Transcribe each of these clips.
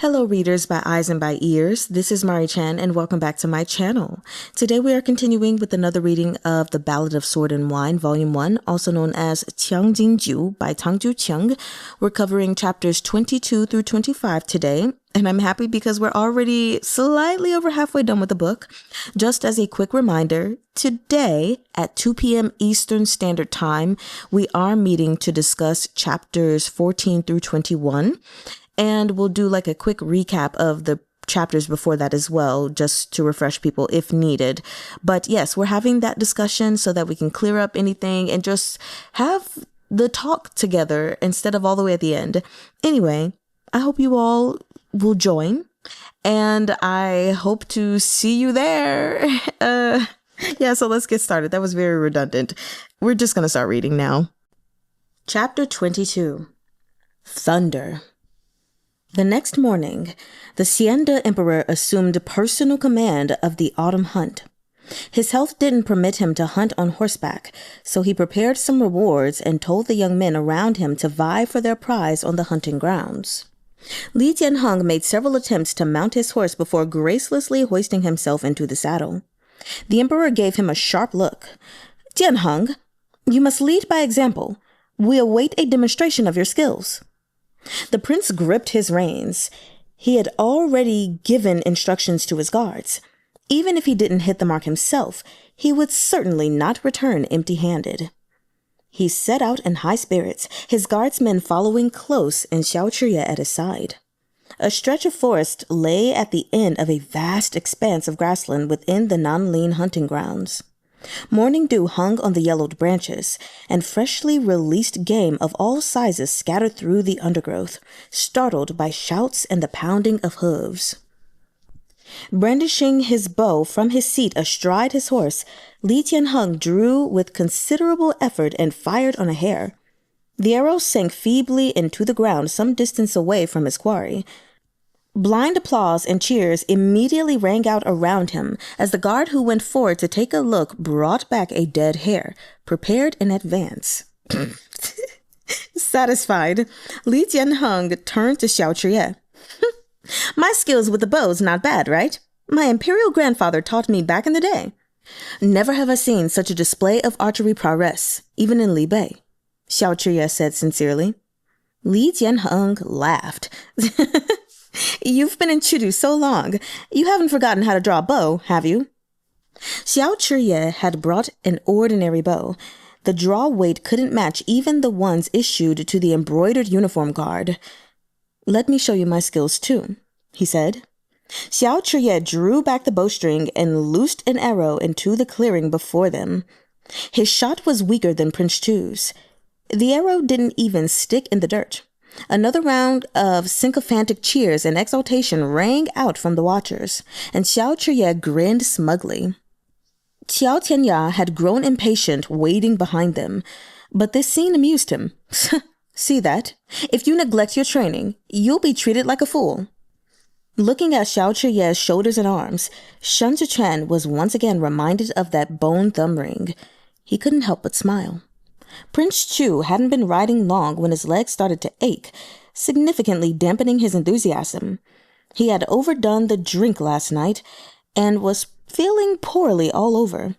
Hello readers by eyes and by ears, this is Mari Chan and welcome back to my channel. Today we are continuing with another reading of The Ballad of Sword and Wine, Volume 1, also known as Qingging by Tang Jiu Qing. We're covering chapters 22 through 25 today, and I'm happy because we're already slightly over halfway done with the book. Just as a quick reminder, today at 2 p.m. Eastern Standard Time, we are meeting to discuss chapters 14 through 21. And we'll do like a quick recap of the chapters before that as well, just to refresh people if needed. But yes, we're having that discussion so that we can clear up anything and just have the talk together instead of all the way at the end. Anyway, I hope you all will join and I hope to see you there. Yeah, so let's get started. That was very redundant. We're just going to start reading now. Chapter 22. Thunder. The next morning, the Xian Emperor assumed personal command of the autumn hunt. His health didn't permit him to hunt on horseback, so he prepared some rewards and told the young men around him to vie for their prize on the hunting grounds. Jianheng made several attempts to mount his horse before gracelessly hoisting himself into the saddle. The emperor gave him a sharp look. "Jianheng, you must lead by example. We await a demonstration of your skills." The prince gripped his reins. He had already given instructions to his guards. Even if he didn't hit the mark himself, he would certainly not return empty-handed. He set out in high spirits, his guardsmen following close and Xiao at his side. A stretch of forest lay at the end of a vast expanse of grassland within the Nanlin hunting grounds. Morning dew hung on the yellowed branches, and freshly released game of all sizes scattered through the undergrowth, startled by shouts and the pounding of hooves. Brandishing his bow from his seat astride his horse, Jianheng drew with considerable effort and fired on a hare. The arrow sank feebly into the ground some distance away from his quarry. Blind applause and cheers immediately rang out around him as the guard who went forward to take a look brought back a dead hare, prepared in advance. Satisfied, Jianheng turned to Chr-yeh. "My skills with the bow's not bad, right? My imperial grandfather taught me back in the day. Never have I seen such a display of archery prowess, even in Li Bei," Chr-yeh said sincerely. Jianheng laughed. "You've been in Chidu so long, you haven't forgotten how to draw a bow, have you?" Chr-yeh had brought an ordinary bow. The draw weight couldn't match even the ones issued to the embroidered uniform guard. "Let me show you my skills too," he said. Chr-yeh drew back the bowstring and loosed an arrow into the clearing before them. His shot was weaker than Prince Chu's. The arrow didn't even stick in the dirt. Another round of sycophantic cheers and exultation rang out from the watchers, and Chr-yeh grinned smugly. Xiao Tianya had grown impatient waiting behind them, but this scene amused him. "See that? If you neglect your training, you'll be treated like a fool." Looking at Chr-yeh's shoulders and arms, Shun was once again reminded of that bone thumb ring. He couldn't help but smile. Prince Chu hadn't been riding long when his legs started to ache, significantly dampening his enthusiasm. He had overdone the drink last night and was feeling poorly all over.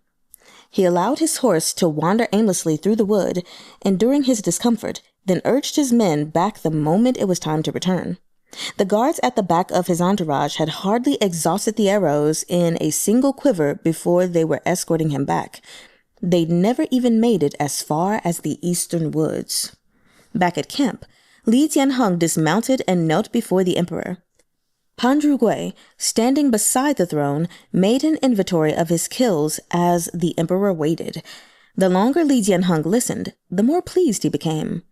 He allowed his horse to wander aimlessly through the wood, enduring his discomfort, then urged his men back the moment it was time to return. The guards at the back of his entourage had hardly exhausted the arrows in a single quiver before they were escorting him back. They'd never even made it as far as the eastern woods. Back at camp, Jianheng dismounted and knelt before the emperor. Pahn Rugui, standing beside the throne, made an inventory of his kills as the emperor waited. The longer Jianheng listened, the more pleased he became.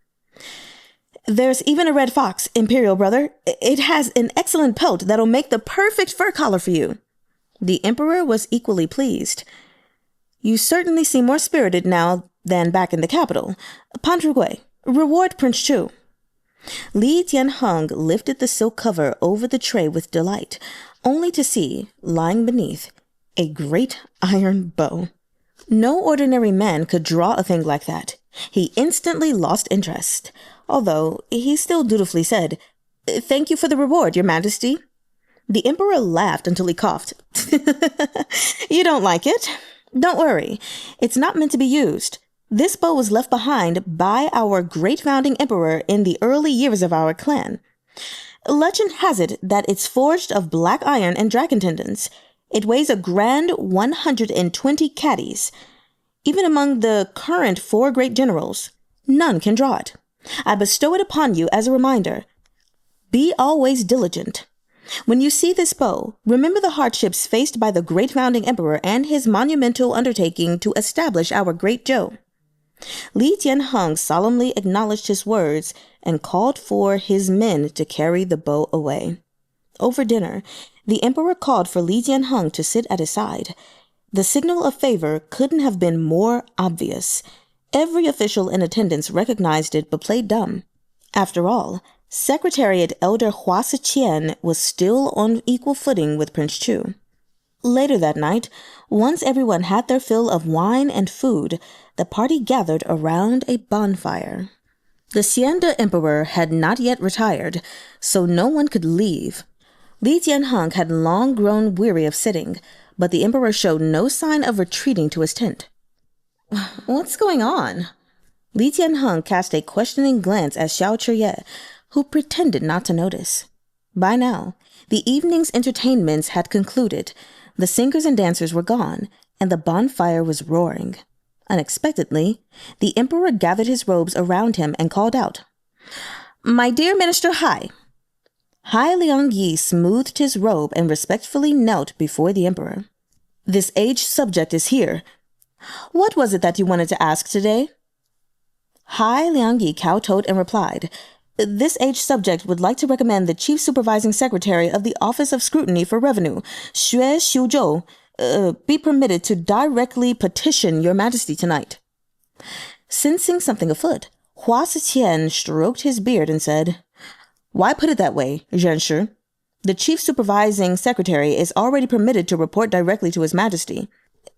"There's even a red fox, imperial brother. It has an excellent pelt that'll make the perfect fur collar for you." The emperor was equally pleased. "You certainly seem more spirited now than back in the capital. Pahn Rugui, reward Prince Chu." Jianheng lifted the silk cover over the tray with delight, only to see, lying beneath, a great iron bow. No ordinary man could draw a thing like that. He instantly lost interest, although he still dutifully said, Thank you for the reward, Your Majesty. The emperor laughed until he coughed. You don't like it? Don't worry. It's not meant to be used. This bow was left behind by our great founding emperor in the early years of our clan. Legend has it that it's forged of black iron and dragon tendons. It weighs a grand 120 caddies. Even among the current 4 great generals, none can draw it. I bestow it upon you as a reminder. Be always diligent. When you see this bow, remember the hardships faced by the great founding emperor and his monumental undertaking to establish our great Zhou. Li Jianheng solemnly acknowledged his words and called for his men to carry the bow away. Over dinner, the emperor called for Li Jianheng to sit at his side. The signal of favor couldn't have been more obvious. Every official in attendance recognized it but played dumb. After all, Secretariat Elder Hua Siqian was still on equal footing with Prince Chu. Later that night, once everyone had their fill of wine and food, the party gathered around a bonfire. The Xiande Emperor had not yet retired, so no one could leave. Li Jianheng had long grown weary of sitting, but the emperor showed no sign of retreating to his tent. What's going on? Li Jianheng cast a questioning glance at Chr-yeh, who pretended not to notice. By now, the evening's entertainments had concluded. The singers and dancers were gone, and the bonfire was roaring. Unexpectedly, the emperor gathered his robes around him and called out, "My dear Minister Hai." Hai Liangyi smoothed his robe and respectfully knelt before the emperor. "This aged subject is here. What was it that you wanted to ask today?" Hai Liangyi kowtowed and replied, "This aged subject would like to recommend the Chief Supervising Secretary of the Office of Scrutiny for Revenue, Xue Xiu-zhou, be permitted to directly petition Your Majesty tonight." Sensing something afoot, Hua Siqian stroked his beard and said, "Why put it that way, Zhenshi? The Chief Supervising Secretary is already permitted to report directly to His Majesty."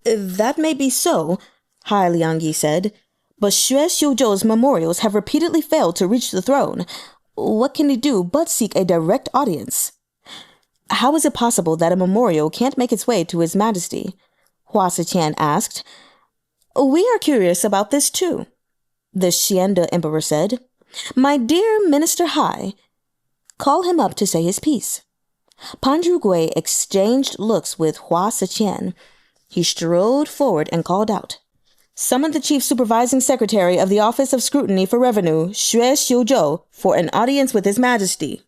"That may be so," Hai Liangyi said, "but Xue Xiu-zhou's memorials have repeatedly failed to reach the throne. What can he do but seek a direct audience?" "How is it possible that a memorial can't make its way to His Majesty?" Hua Siqian asked. "We are curious about this too," the Xiande Emperor said. "My dear Minister Hai, call him up to say his piece." Pahn Rugui exchanged looks with Hua Siqian. He strode forward and called out, "Summon the Chief Supervising Secretary of the Office of Scrutiny for Revenue, Xue Xiu-zhou, for an audience with His Majesty."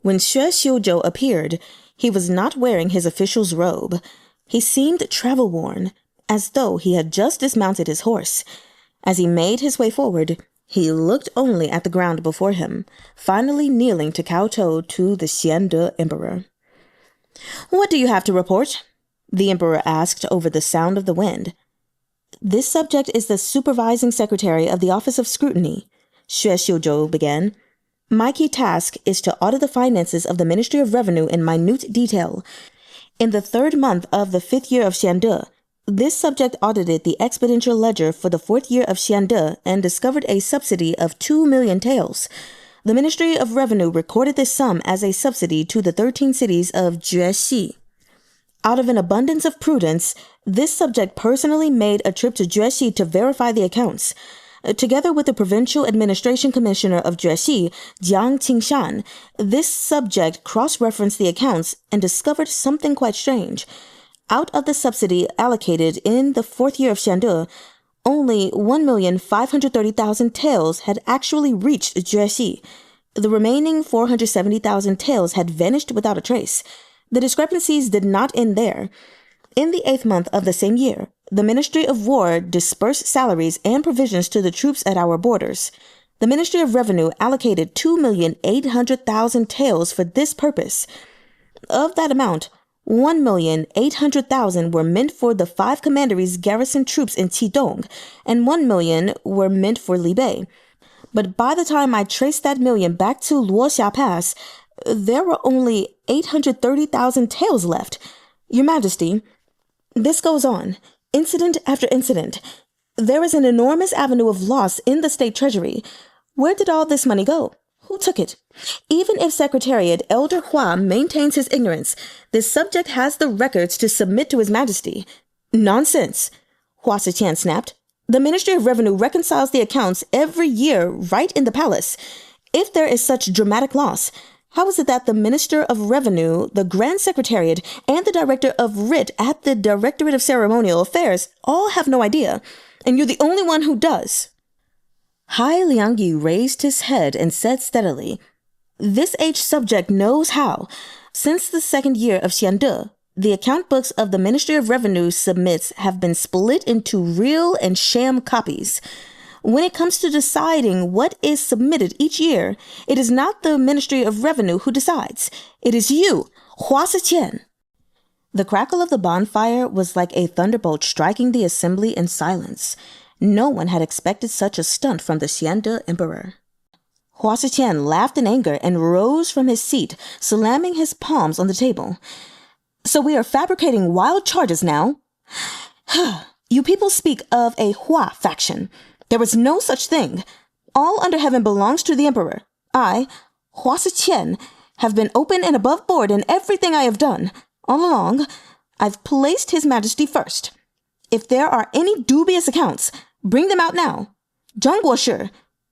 When Xue Xiu-zhou appeared, he was not wearing his official's robe. He seemed travel-worn, as though he had just dismounted his horse. As he made his way forward, he looked only at the ground before him, finally kneeling to kowtow to the Xiande Emperor. "What do you have to report?" the emperor asked over the sound of the wind. "This subject is the Supervising Secretary of the Office of Scrutiny," Xue Xiu-zhou began. "My key task is to audit the finances of the Ministry of Revenue in minute detail. In the 3rd month of the 5th year of Xiande, this subject audited the expenditure ledger for the 4th year of Xiande and discovered a subsidy of 2 million taels. The Ministry of Revenue recorded this sum as a subsidy to the 13 cities of Jue. Out of an abundance of prudence, this subject personally made a trip to Jue to verify the accounts. Together with the Provincial Administration Commissioner of Jue, Jiang Qingshan, this subject cross-referenced the accounts and discovered something quite strange. Out of the subsidy allocated in the 4th year of Xiande, only 1,530,000 taels had actually reached Jue. The remaining 470,000 taels had vanished without a trace. The discrepancies did not end there. In the 8th month of the same year, the Ministry of War dispersed salaries and provisions to the troops at our borders. The Ministry of Revenue allocated 2,800,000 taels for this purpose. Of that amount, 1,800,000 were meant for the 5 commanderies garrison troops in Qidong, and 1 million were meant for Libei. But by the time I traced that million back to Luoxia Pass, there were only 830,000 taels left. Your Majesty, this goes on, incident after incident. There is an enormous avenue of loss in the state treasury. Where did all this money go? Who took it? Even if Secretariat Elder Hua maintains his ignorance, this subject has the records to submit to His Majesty. Nonsense, Hua Xiqian snapped. The Ministry of Revenue reconciles the accounts every year right in the palace. If there is such dramatic loss, how is it that the Minister of Revenue, the Grand Secretariat, and the Director of Writ at the Directorate of Ceremonial Affairs all have no idea, and you're the only one who does? Hai Liangyi raised his head and said steadily, This aged subject knows how. Since the second year of Xiande, the account books of the Ministry of Revenue submits have been split into real and sham copies. When it comes to deciding what is submitted each year, it is not the Ministry of Revenue who decides. It is you, Hua Xiqian. The crackle of the bonfire was like a thunderbolt striking the assembly in silence. No one had expected such a stunt from the Xiande Emperor. Hua Xiqian laughed in anger and rose from his seat, slamming his palms on the table. So we are fabricating wild charges now? You people speak of a Hua faction. There is no such thing. All under heaven belongs to the Emperor. I, Hua Xiqian, have been open and above board in everything I have done. All along, I've placed His Majesty first. If there are any dubious accounts, bring them out now. Zheng Guoshi,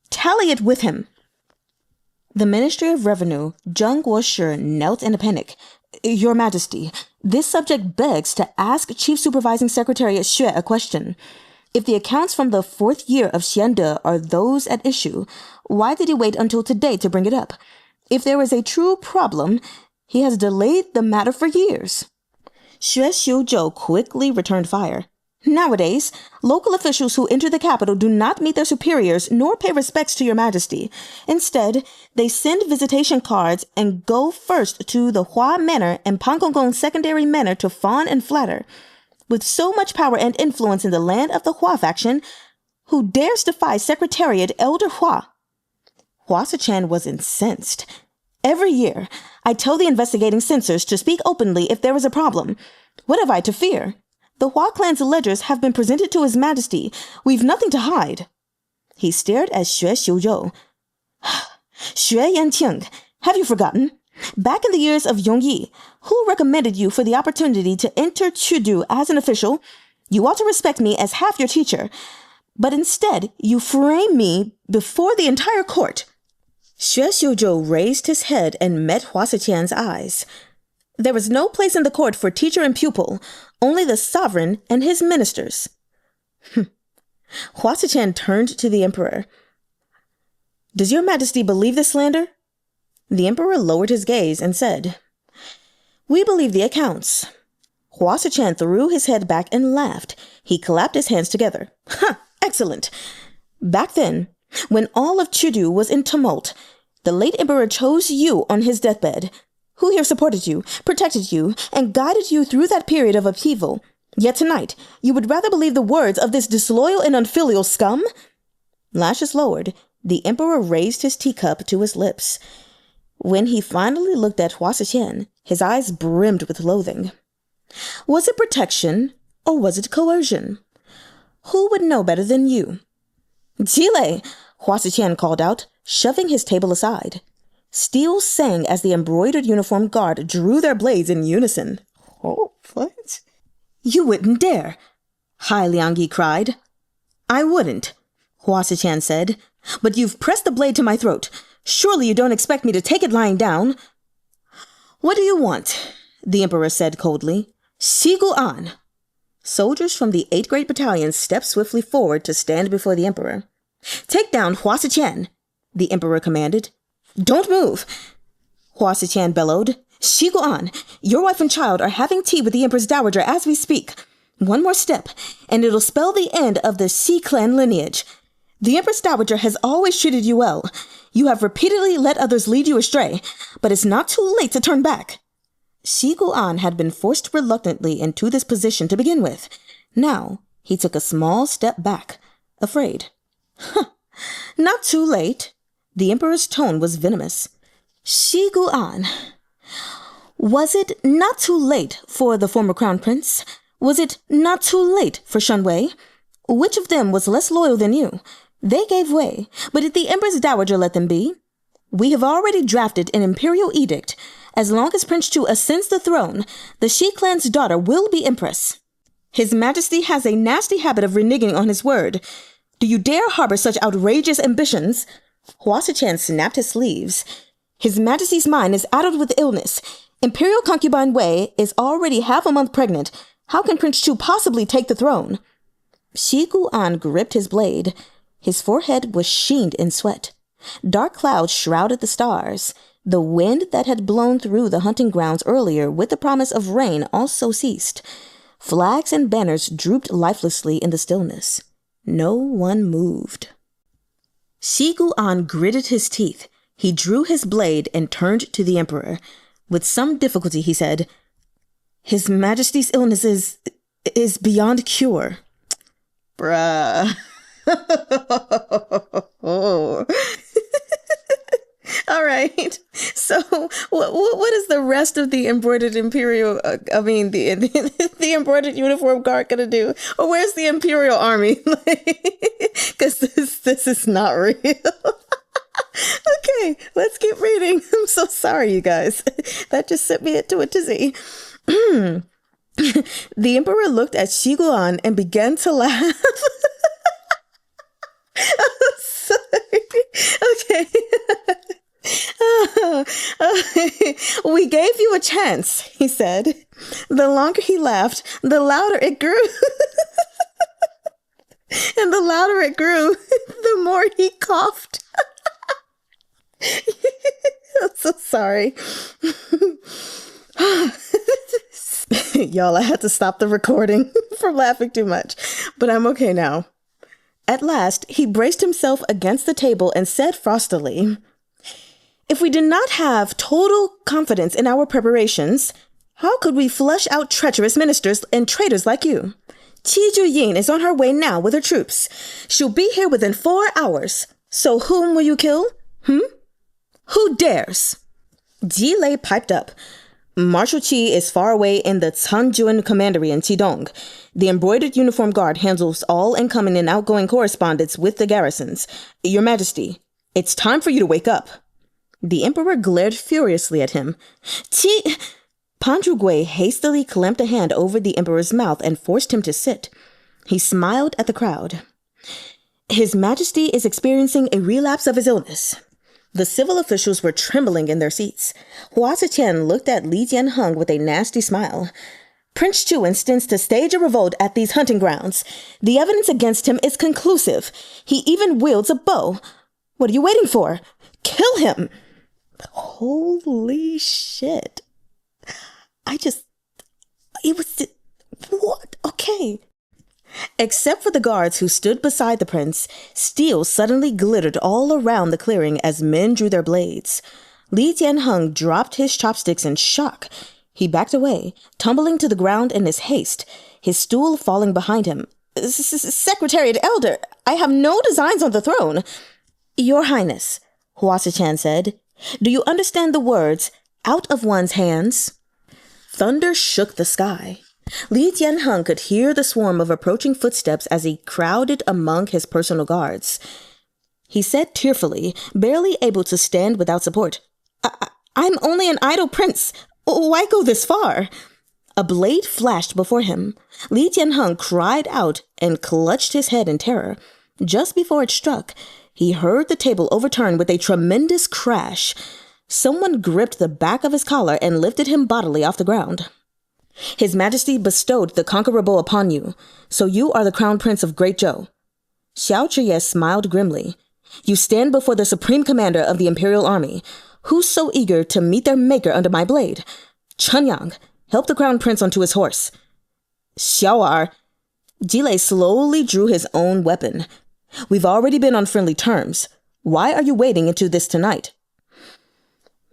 tally it with him. The Ministry of Revenue, Zheng Guoshi, knelt in a panic. Your Majesty, this subject begs to ask Chief Supervising Secretary Qr-yeh a question. If the accounts from the 4th year of Xiande are those at issue, why did he wait until today to bring it up? If there is a true problem, he has delayed the matter for years. Xue Xiuzhou quickly returned fire. Nowadays, local officials who enter the capital do not meet their superiors nor pay respects to your Majesty. Instead, they send visitation cards and go first to the Hua Manor and Pangonggong Secondary Manor to fawn and flatter. With so much power and influence in the land of the Hua faction, who dares defy Secretariat Elder Hua? Hua Xiqian was incensed. Every year, I tell the investigating censors to speak openly if there is a problem. What have I to fear? The Hua clan's ledgers have been presented to His Majesty. We've nothing to hide. He stared at Xue Xiuzhou. Xue-Yan-ting, have you forgotten? Back in the years of Yongyi, who recommended you for the opportunity to enter Chudu as an official? You ought to respect me as half your teacher. But instead, you frame me before the entire court. Xue Xiuzhou raised his head and met Hua Xiqian's eyes. There is no place in the court for teacher and pupil, only the sovereign and his ministers. Hua Xiqian turned to the emperor. Does your Majesty believe this slander? The emperor lowered his gaze and said, We believe the accounts. Hua Xiqian threw his head back and laughed. He clapped his hands together. Excellent. Back then, when all of Chudu was in tumult, the late emperor chose you on his deathbed. Who here supported you, protected you, and guided you through that period of upheaval? Yet tonight, you would rather believe the words of this disloyal and unfilial scum? Lashes lowered, the emperor raised his teacup to his lips. When he finally looked at Hua Xiqian, his eyes brimmed with loathing. Was it protection, or was it coercion? Who would know better than you? Jiye, Hua Xiqian called out, shoving his table aside. Steel sang as the embroidered uniformed guard drew their blades in unison. Oh, what? You wouldn't dare, Hai Liangyi cried. I wouldn't, Hua Xiqian said, but you've pressed the blade to my throat. Surely you don't expect me to take it lying down. What do you want? The emperor said coldly. Jiu-ANNE. Soldiers from the 8th Great Battalion stepped swiftly forward to stand before the emperor. Take down Hua Xiqian, the emperor commanded. Don't move, Hua Xiqian bellowed. Jiu-ANNE, your wife and child are having tea with the Empress Dowager as we speak. One more step, and it'll spell the end of the Xi clan lineage. The Empress Dowager has always treated you well. You have repeatedly let others lead you astray, but it's not too late to turn back. Jiu-ANNE had been forced reluctantly into this position to begin with. Now, he took a small step back, afraid. Not too late. The emperor's tone was venomous. Jiu-ANNE. Was it not too late for the former crown prince? Was it not too late for Shun? Which of them was less loyal than you? They gave way, but did the empress dowager let them be? We have already drafted an imperial edict. As long as Prince Chu ascends the throne, the Shi clan's daughter will be empress. His Majesty has a nasty habit of reneging on his word. Do you dare harbor such outrageous ambitions? Huasa-chan snapped his sleeves. His Majesty's mind is addled with illness. Imperial concubine Wei is already half a month pregnant. How can Prince Chu possibly take the throne? Shi-Gu-an gripped his blade. His forehead was sheened in sweat. Dark clouds shrouded the stars. The wind that had blown through the hunting grounds earlier with the promise of rain also ceased. Flags and banners drooped lifelessly in the stillness. No one moved. Shi-Gu-an gritted his teeth. He drew his blade and turned to the emperor. With some difficulty, he said, "His Majesty's illness is beyond cure." Bruh. All right. So, what is the rest of the embroidered the embroidered uniform guard gonna do? Or where's the Imperial Army? Because this is not real. Okay, let's keep reading. I'm so sorry, you guys. That just sent me into a tizzy. The emperor looked at Shi-Gu-an and began to laugh. I'm sorry. Okay. We gave you a chance, he said. The longer he laughed, the louder it grew. And the louder it grew, the more he coughed. I'm so sorry. Y'all, I had to stop the recording from laughing too much, but I'm okay now. At last, he braced himself against the table and said frostily, "If we did not have total confidence in our preparations, how could we flush out treacherous ministers and traitors like you? Qi Ju-yin is on her way now with her troops. She'll be here within 4 hours. So whom will you kill? Who dares?" Ji-Lei piped up. "Marshal Qi is far away in the Canjuan Commandery in Qidong. The embroidered uniform guard handles all incoming and outgoing correspondence with the garrisons. Your Majesty, it's time for you to wake up." The emperor glared furiously at him. Pahn Rugui hastily clamped a hand over the emperor's mouth and forced him to sit. He smiled at the crowd. "His Majesty is experiencing a relapse of his illness." The civil officials were trembling in their seats. Huasa-chan looked at Li Jianheng with a nasty smile. "Prince Chu intends to stage a revolt at these hunting grounds. The evidence against him is conclusive. He even wields a bow. What are you waiting for? Kill him!" Holy shit. What? Okay. Except for the guards who stood beside the prince, steel suddenly glittered all around the clearing as men drew their blades. Li Jianheng dropped his chopsticks in shock. He backed away, tumbling to the ground in his haste, his stool falling behind him. "Secretariat Elder, I have no designs on the throne." "Your Highness," Huasa-chan said, "do you understand the words, 'out of one's hands'?" Thunder shook the sky. Li Jianheng could hear the swarm of approaching footsteps as he crowded among his personal guards. He said tearfully, barely able to stand without support, I'm only an idle prince. Why go this far?" A blade flashed before him. Li Jianheng cried out and clutched his head in terror. Just before it struck, he heard the table overturn with a tremendous crash. Someone gripped the back of his collar and lifted him bodily off the ground. "His Majesty bestowed the conqueror bow upon you, so you are the crown prince of Great Zhou." Chr-yeh smiled grimly. "You stand before the supreme commander of the imperial army. Who's so eager to meet their maker under my blade? Chunyang, help the crown prince onto his horse." "Xiao." Ji-Lei slowly drew his own weapon. "We've already been on friendly terms. Why are you wading into this tonight?"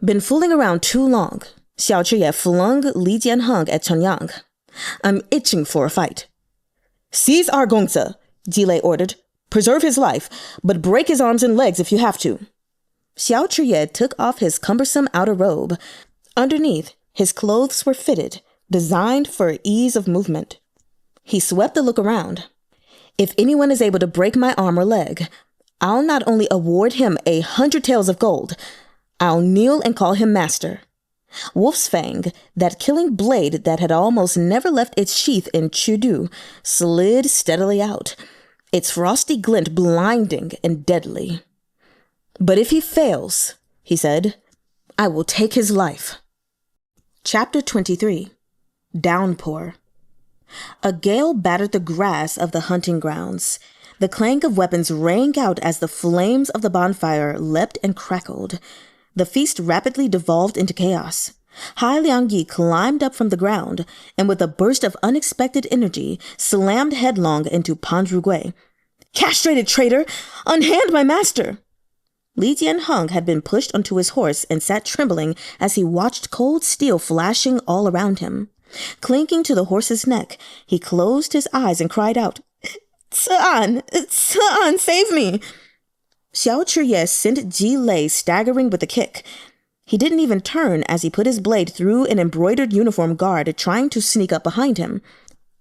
"Been fooling around too long." Chr-yeh flung Li Jianheng at Chunyang. "I'm itching for a fight." "Seize our gongzi," Ji-Lei ordered. "Preserve his life, but break his arms and legs if you have to." Chr-yeh took off his cumbersome outer robe. Underneath, his clothes were fitted, designed for ease of movement. He swept the look around. "If anyone is able to break my arm or leg, I'll not only award him 100 taels of gold, I'll kneel and call him master. Wolf's Fang, that killing blade that had almost never left its sheath in Qiu-du, slid steadily out, its frosty glint blinding and deadly. But if he fails, he said, I will take his life. Chapter 23. Downpour. A gale battered the grass of the hunting grounds. The clank of weapons rang out as the flames of the bonfire leapt and crackled. The feast rapidly devolved into chaos. Hai Liang-yi climbed up from the ground, and with a burst of unexpected energy, slammed headlong into Pahn's Rugui. Castrated traitor! Unhand my master! Li Jianheng had been pushed onto his horse and sat trembling as he watched cold steel flashing all around him. Clinking to the horse's neck, he closed his eyes and cried out, Chr-yeh! Chr-yeh, save me! Chr-yeh sent Ji-lei staggering with a kick. He didn't even turn as he put his blade through an embroidered uniform guard trying to sneak up behind him.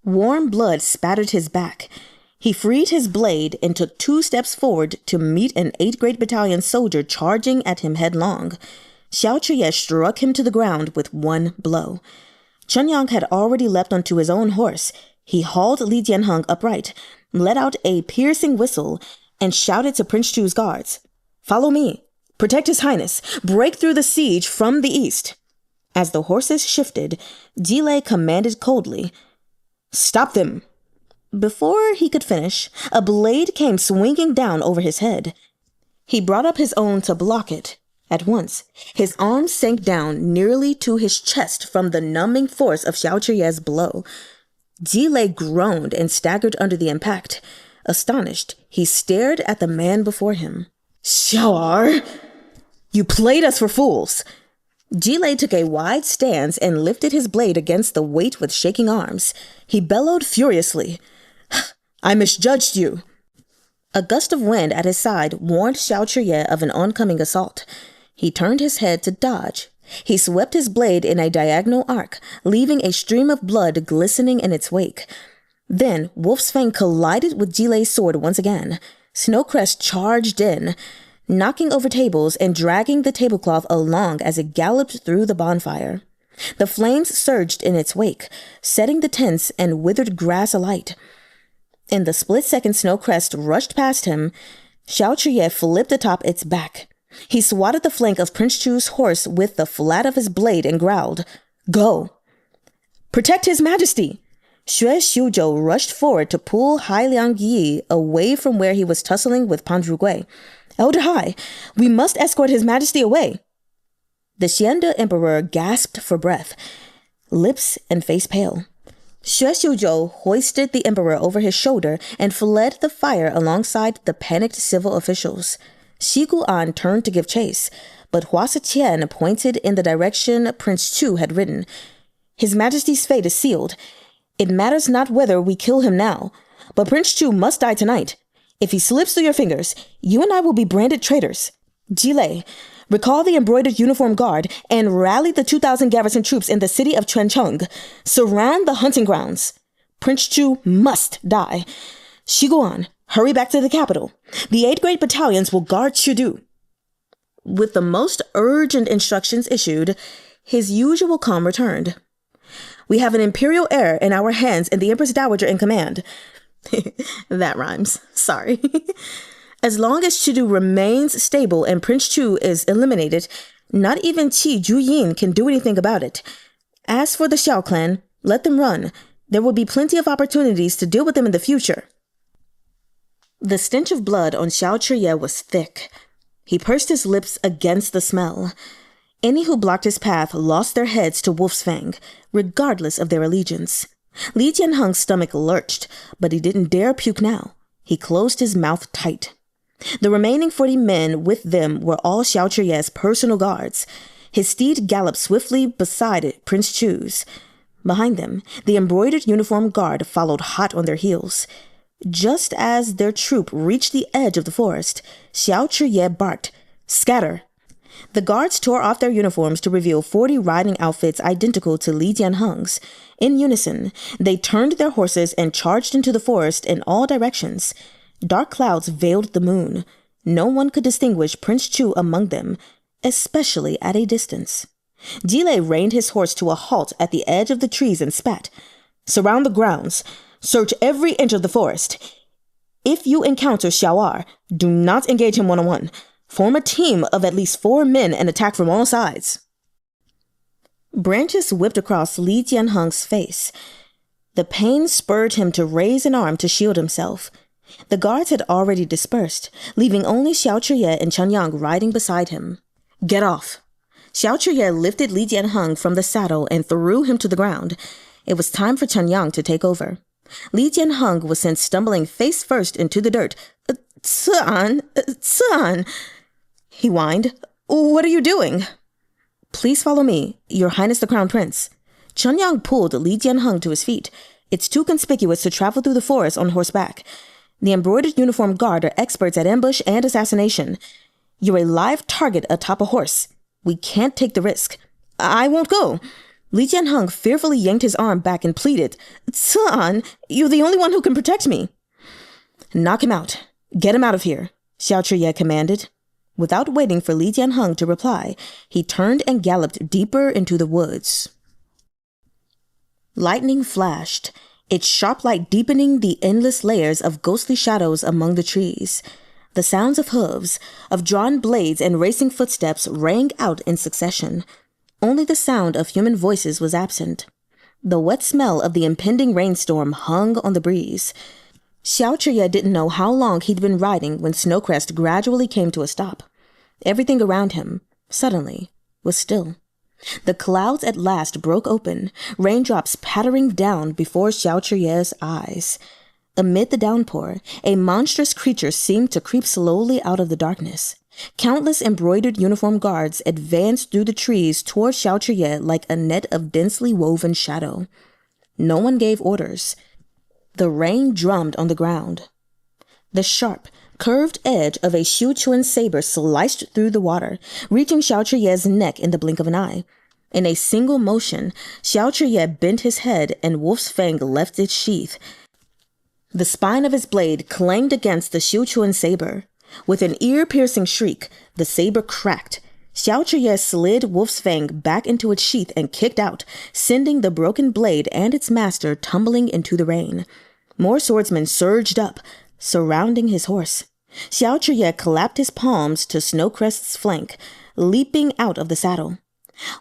Warm blood spattered his back. He freed his blade and took 2 steps forward to meet an 8th Grade Battalion soldier charging at him headlong. Chr-yeh struck him to the ground with 1 blow. Chun-yang had already leapt onto his own horse. He hauled Li Jianheng upright, let out a piercing whistle, and shouted to Prince Chu's guards, Follow me. Protect His Highness. Break through the siege from the east. As the horses shifted, Ji-lei commanded coldly, Stop them. Before he could finish, a blade came swinging down over his head. He brought up his own to block it. At once, his arm sank down nearly to his chest from the numbing force of Chr-yeh's blow. Ji-lei groaned and staggered under the impact. Astonished, he stared at the man before him. Xiao, you played us for fools. Ji-lei took a wide stance and lifted his blade against the weight with shaking arms. He bellowed furiously. I misjudged you. A gust of wind at his side warned Chr-yeh of an oncoming assault. He turned his head to dodge. He swept his blade in a diagonal arc, leaving a stream of blood glistening in its wake. Then Wolf's Fang collided with Ji-lei's sword once again. Snowcrest charged in, knocking over tables and dragging the tablecloth along as it galloped through the bonfire. The flames surged in its wake, setting the tents and withered grass alight. In the split second Snowcrest rushed past him, Chr-yeh flipped atop its back. He swatted the flank of Prince Chu's horse with the flat of his blade and growled, Go! Protect His Majesty! Xue Xiuzhou rushed forward to pull Hai Liang-yi away from where he was tussling with Pahn Rugui. Elder Hai, we must escort His Majesty away. The Xiande Emperor gasped for breath, lips and face pale. Xue Xiuzhou hoisted the emperor over his shoulder and fled the fire alongside the panicked civil officials. Shi-Gu-an turned to give chase, but Hua Xiqian pointed in the direction Prince Chu had ridden. His Majesty's fate is sealed. It matters not whether we kill him now, but Prince Chu must die tonight. If he slips through your fingers, you and I will be branded traitors. Ji-lei, recall the embroidered uniform guard and rally the 2,000 garrison troops in the city of Chuncheng. Surround the hunting grounds. Prince Chu must die. Shi-Gu-an, hurry back to the capital. The 8th Grade Battalions will guard Qiu-du. With the most urgent instructions issued, his usual calm returned. We have an imperial heir in our hands and the Empress Dowager in command. That rhymes. Sorry. As long as Qiu-du remains stable and Prince Chu is eliminated, not even Qi Juyin can do anything about it. As for the Xiao clan, let them run. There will be plenty of opportunities to deal with them in the future. The stench of blood on Chr-yeh was thick. He pursed his lips against the smell. Any who blocked his path lost their heads to Wolf's Fang, regardless of their allegiance. Li Jianheng's stomach lurched, but he didn't dare puke now. He closed his mouth tight. The remaining 40 men with them were all Chr-yeh's personal guards. His steed galloped swiftly beside Prince Chu's. Behind them, the embroidered uniform guard followed hot on their heels. Just as their troop reached the edge of the forest, Chr-yeh barked, Scatter! The guards tore off their uniforms to reveal 40 riding outfits identical to Li Jianheng's. In unison, they turned their horses and charged into the forest in all directions. Dark clouds veiled the moon. No one could distinguish Prince Chu among them. especially at a distance. Jiye reined his horse to a halt at the edge of the trees and spat. "Surround the grounds. Search every inch of the forest. If you encounter Xiao, do not engage him one-on-one. Form a team of at least 4 men and attack from all sides." Branches whipped across Li Jianheng's face. The pain spurred him to raise an arm to shield himself. The guards had already dispersed, leaving only Chr-yeh and Chungyang riding beside him. "Get off." Chr-yeh lifted Li Jianheng from the saddle and threw him to the ground. It was time for Chungyang to take over. Li Jianheng was sent stumbling face first into the dirt. Ci-an, he whined. "What are you doing?" "Please follow me, Your Highness the Crown Prince." Chungyang pulled Li Jianheng to his feet. "It's too conspicuous to travel through the forest on horseback. The embroidered uniformed guard are experts at ambush and assassination. You're a live target atop a horse. We can't take the risk." "I won't go." Li Jianheng fearfully yanked his arm back and pleaded. "Ci-an, you're the only one who can protect me." "Knock him out. Get him out of here," Chr-yeh commanded. Without waiting for Li Jianheng to reply, he turned and galloped deeper into the woods. Lightning flashed, its sharp light deepening the endless layers of ghostly shadows among the trees. The sounds of hooves, of drawn blades and racing footsteps rang out in succession. Only the sound of human voices was absent. The wet smell of the impending rainstorm hung on the breeze. Chr-yeh didn't know how long he'd been riding when Snowcrest gradually came to a stop. Everything around him, suddenly, was still. The clouds at last broke open, raindrops pattering down before Chr-yeh's eyes. Amid the downpour, a monstrous creature seemed to creep slowly out of the darkness. Countless embroidered uniformed guards advanced through the trees toward Chr-yeh like a net of densely woven shadow. No one gave orders. The rain drummed on the ground. The sharp, curved edge of a Sichuan saber sliced through the water, reaching Chr-yeh's neck in the blink of an eye. In a single motion, Chr-yeh bent his head and Wolf's Fang left its sheath. The spine of his blade clanged against the Sichuan saber. With an ear-piercing shriek, the saber cracked. Chr-yeh slid Wolf's Fang back into its sheath and kicked out, sending the broken blade and its master tumbling into the rain. More swordsmen surged up, surrounding his horse. Chr-yeh clapped his palms to Snowcrest's flank, leaping out of the saddle.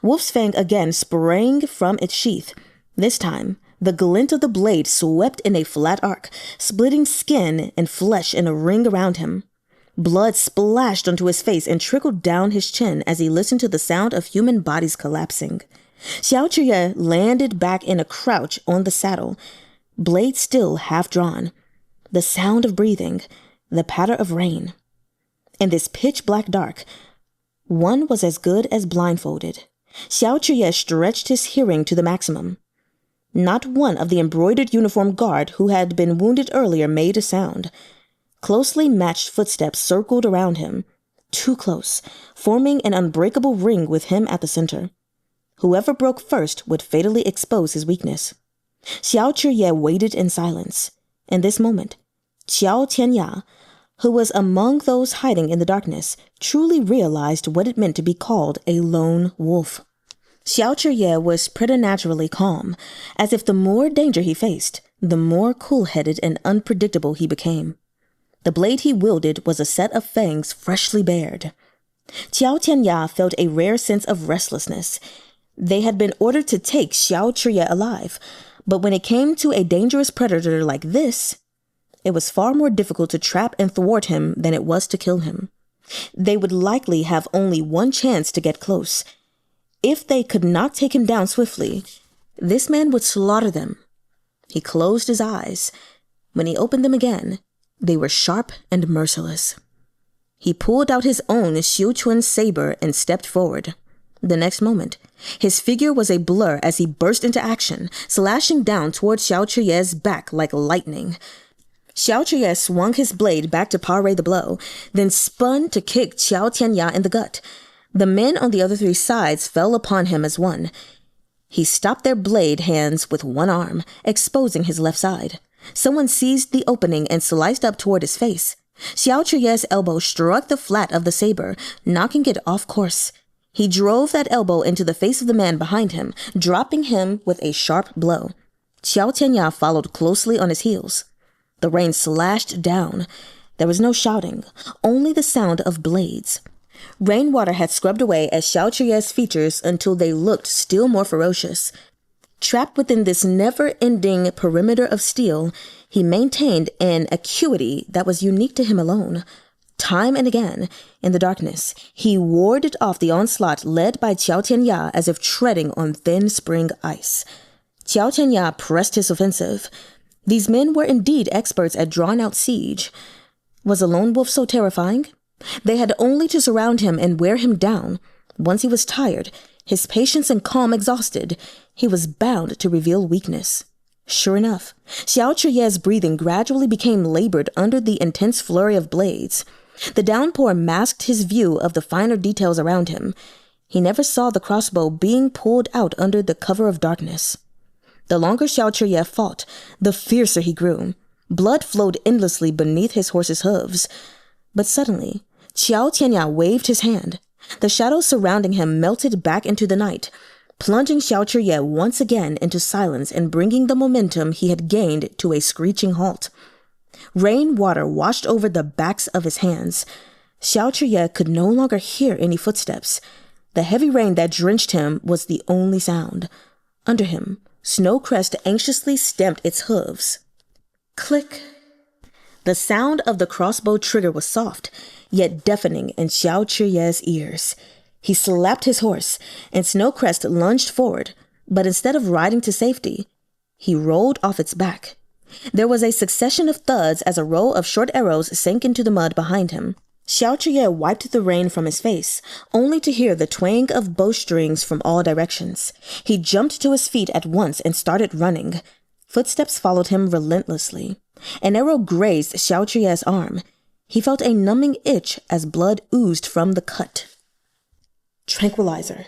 Wolf's Fang again sprang from its sheath. This time, the glint of the blade swept in a flat arc, splitting skin and flesh in a ring around him. Blood splashed onto his face and trickled down his chin as he listened to the sound of human bodies collapsing. Chr-yeh landed back in a crouch on the saddle, blade still half drawn. The sound of breathing, the patter of rain. In this pitch-black dark, one was as good as blindfolded. Chr-yeh stretched his hearing to the maximum. Not one of the embroidered uniformed guard who had been wounded earlier made a sound. Closely matched footsteps circled around him, too close, forming an unbreakable ring with him at the center. Whoever broke first would fatally expose his weakness. Chr-yeh waited in silence. In this moment, Xiao Tianya, who was among those hiding in the darkness, truly realized what it meant to be called a lone wolf. Chr-yeh was preternaturally calm, as if the more danger he faced, the more cool-headed and unpredictable he became. The blade he wielded was a set of fangs freshly bared. Xiao Tianya felt a rare sense of restlessness. They had been ordered to take Xiao Qr-yeh alive, but when it came to a dangerous predator like this, it was far more difficult to trap and thwart him than it was to kill him. They would likely have only one chance to get close. If they could not take him down swiftly, this man would slaughter them. He closed his eyes. When he opened them again, they were sharp and merciless. He pulled out his own Sichuan saber and stepped forward. The next moment, his figure was a blur as he burst into action, slashing down toward Xiao Qr-yeh's back like lightning. Xiao Qr-yeh swung his blade back to parry the blow, then spun to kick Xiao Tianya in the gut. The men on the other three sides fell upon him as one. He stopped their blade hands with one arm, exposing his left side. Someone seized the opening and sliced up toward his face. Chr-yeh's elbow struck the flat of the saber, knocking it off course. He drove that elbow into the face of the man behind him, dropping him with a sharp blow. Xiao Tianya followed closely on his heels. The rain slashed down. There was no shouting, only the sound of blades. Rainwater had scrubbed away at Xiao Qr-yeh's features until they looked still more ferocious. Trapped within this never-ending perimeter of steel, he maintained an acuity that was unique to him alone. Time and again, in the darkness, he warded off the onslaught led by Xiao Tianya as if treading on thin spring ice. Xiao Tianya pressed his offensive. These men were indeed experts at drawn-out siege. Was a lone wolf so terrifying? They had only to surround him and wear him down. Once he was tired, his patience and calm exhausted, he was bound to reveal weakness. Sure enough, Xiao Qr-yeh's breathing gradually became labored under the intense flurry of blades. The downpour masked his view of the finer details around him. He never saw the crossbow being pulled out under the cover of darkness. The longer Xiao Qr-yeh fought, the fiercer he grew. Blood flowed endlessly beneath his horse's hooves. But suddenly, Xiao Tianya waved his hand. The shadows surrounding him melted back into the night, plunging Xiao Qr-yeh once again into silence and bringing the momentum he had gained to a screeching halt. Rain water washed over the backs of his hands. Xiao Qr-yeh could no longer hear any footsteps. The heavy rain that drenched him was the only sound. Under him, Snowcrest anxiously stamped its hooves. Click. The sound of the crossbow trigger was soft, yet deafening in Xiao Qr-yeh's ears. He slapped his horse, and Snowcrest lunged forward, but instead of riding to safety, he rolled off its back. There was a succession of thuds as a row of short arrows sank into the mud behind him. Xiao Qr-yeh wiped the rain from his face, only to hear the twang of bowstrings from all directions. He jumped to his feet at once and started running. Footsteps followed him relentlessly. An arrow grazed Xiao Qr-yeh's arm. He felt a numbing itch as blood oozed from the cut. Tranquilizer.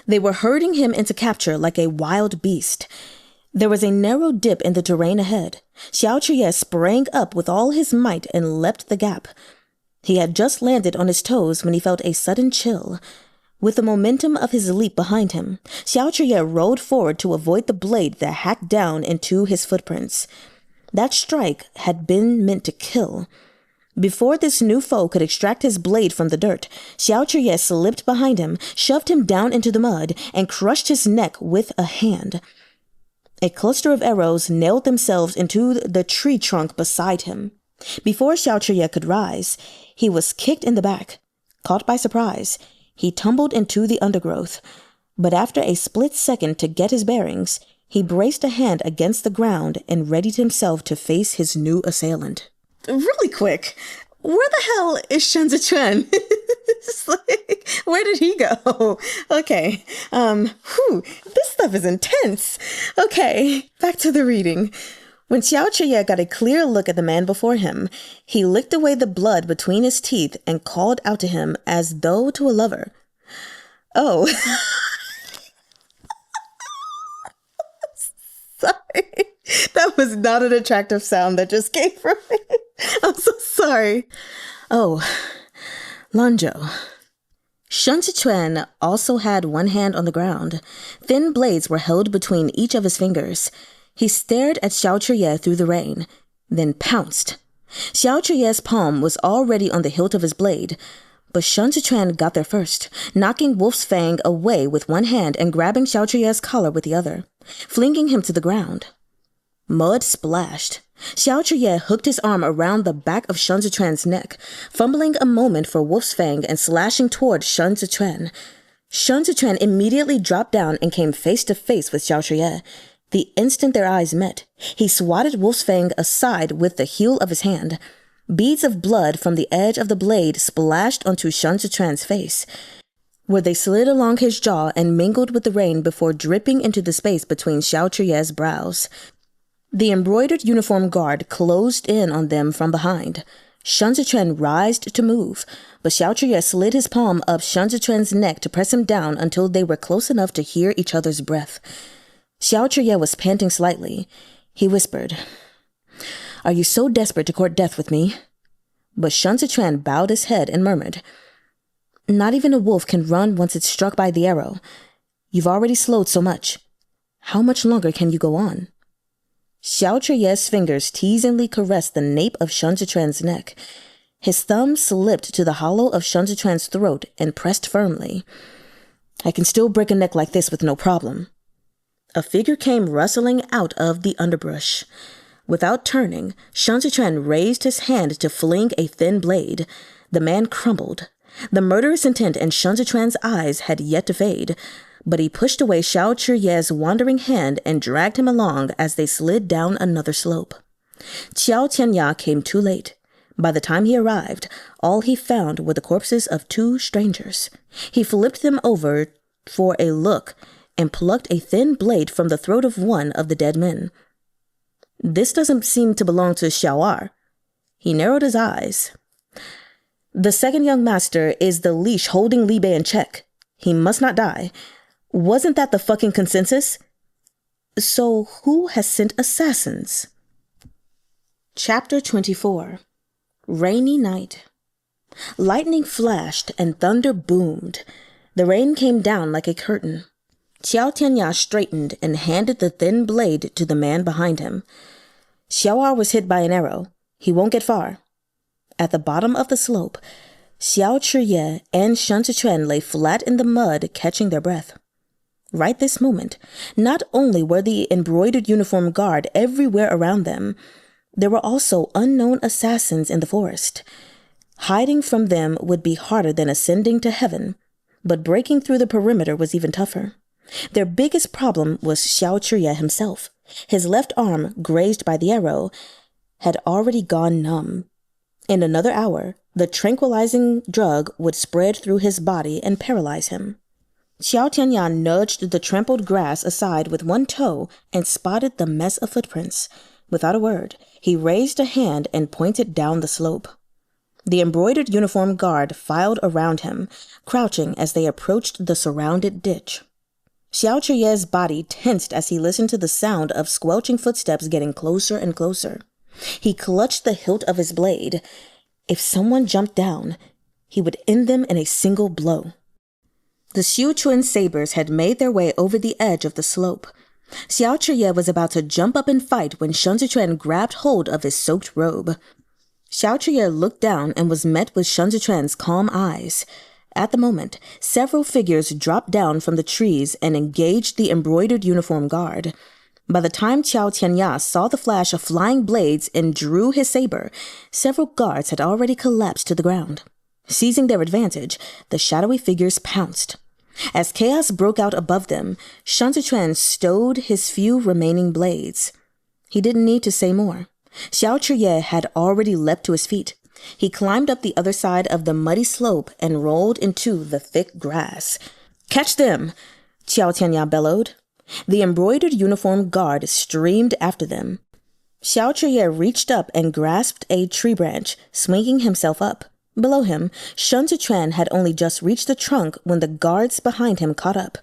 They were herding him into capture like a wild beast. There was a narrow dip in the terrain ahead. Xiao Qr-yeh sprang up with all his might and leapt the gap. He had just landed on his toes when he felt a sudden chill. With the momentum of his leap behind him, Xiao Qr-yeh rolled forward to avoid the blade that hacked down into his footprints. That strike had been meant to kill. Before this new foe could extract his blade from the dirt, Xiao Qr-yeh slipped behind him, shoved him down into the mud, and crushed his neck with a hand. A cluster of arrows nailed themselves into the tree trunk beside him. Before Xiao Qr-yeh could rise, he was kicked in the back. Caught by surprise, he tumbled into the undergrowth. But after a split second to get his bearings, he braced a hand against the ground and readied himself to face his new assailant. Really quick, where the hell is Shen Zechuan? It's like, where did he go? Okay, this stuff is intense. Okay, back to the reading. When Xiao Qr-yeh got a clear look at the man before him, he licked away the blood between his teeth and called out to him as though to a lover. Oh. Sorry. That was not an attractive sound that just came from me. I'm so sorry. Oh, Lanzhou. Shen Zechuan also had one hand on the ground. Thin blades were held between each of his fingers. He stared at Xiao Qr-yeh through the rain, then pounced. Xiao Qr-yeh's palm was already on the hilt of his blade, but Shen Zechuan got there first, knocking Wolf's Fang away with one hand and grabbing Xiao Qr-yeh's collar with the other, flinging him to the ground. Mud splashed. Xiao Qr-yeh hooked his arm around the back of Shen Zechuan's neck, fumbling a moment for Wolf's Fang and slashing toward Shen Zechuan. Shen Zechuan immediately dropped down and came face to face with Xiao Qr-yeh. The instant their eyes met, he swatted Wolf's Fang aside with the heel of his hand. Beads of blood from the edge of the blade splashed onto Shen Zechuan's face, where they slid along his jaw and mingled with the rain before dripping into the space between Xiao Qr-yeh's brows. The embroidered uniform guard closed in on them from behind. Shen Zechuan writhed to move, but Xiao Qr-yeh slid his palm up Shen Zechuan's neck to press him down until they were close enough to hear each other's breath. Xiao Qr-yeh was panting slightly. He whispered, "Are you so desperate to court death with me?" But Shun Zichuan bowed his head and murmured, "Not even a wolf can run once it's struck by the arrow. You've already slowed so much. How much longer can you go on?" Chr-yeh's fingers teasingly caressed the nape of Shun Zichuan's neck. His thumb slipped to the hollow of Shun Zichuan's throat and pressed firmly. "I can still break a neck like this with no problem." A figure came rustling out of the underbrush. Without turning, Shun Zichuan raised his hand to fling a thin blade. The man crumbled. The murderous intent in Shun Zichuan's eyes had yet to fade, but he pushed away Chr-yeh's wandering hand and dragged him along as they slid down another slope. Qiao Tianya came too late. By the time he arrived, all he found were the corpses of two strangers. He flipped them over for a look and plucked a thin blade from the throat of one of the dead men. "This doesn't seem to belong to Xiao." He narrowed his eyes. "The second young master is the leash holding Li Bei in check. He must not die. Wasn't that the fucking consensus? So who has sent assassins?" Chapter 24. Rainy Night. Lightning flashed and thunder boomed. The rain came down like a curtain. Qiao Tianya straightened and handed the thin blade to the man behind him. "Xiao was hit by an arrow. He won't get far." At the bottom of the slope, Xiao Qr-yeh and Shun Zichuan lay flat in the mud, catching their breath. Right this moment, not only were the embroidered uniform guard everywhere around them, there were also unknown assassins in the forest. Hiding from them would be harder than ascending to heaven, but breaking through the perimeter was even tougher. Their biggest problem was Xiao Qr-yeh himself. His left arm, grazed by the arrow, had already gone numb. In another hour, the tranquilizing drug would spread through his body and paralyze him. Qiao Tianya nudged the trampled grass aside with one toe and spotted the mess of footprints. Without a word, he raised a hand and pointed down the slope. The embroidered uniform guard filed around him, crouching as they approached the surrounded ditch. Xiao Qr-yeh's body tensed as he listened to the sound of squelching footsteps getting closer and closer. He clutched the hilt of his blade. If someone jumped down, he would end them in a single blow. The Xiu twin sabers had made their way over the edge of the slope. Xiao Qr-yeh was about to jump up and fight when Shun Zichuan grabbed hold of his soaked robe. Xiao Qr-yeh looked down and was met with Shun Zichuan's calm eyes. At the moment, several figures dropped down from the trees and engaged the embroidered uniform guard. By the time Qiao Tianya saw the flash of flying blades and drew his saber, several guards had already collapsed to the ground. Seizing their advantage, the shadowy figures pounced. As chaos broke out above them, Shun Zichuan stowed his few remaining blades. He didn't need to say more. Xiao Qr-yeh had already leapt to his feet. He climbed up the other side of the muddy slope and rolled into the thick grass. "Catch them!" Qiao Tianya bellowed. The embroidered uniform guard streamed after them. Xiao Qr-yeh reached up and grasped a tree branch, swinging himself up. Below him, Shun Zichuan had only just reached the trunk when the guards behind him caught up.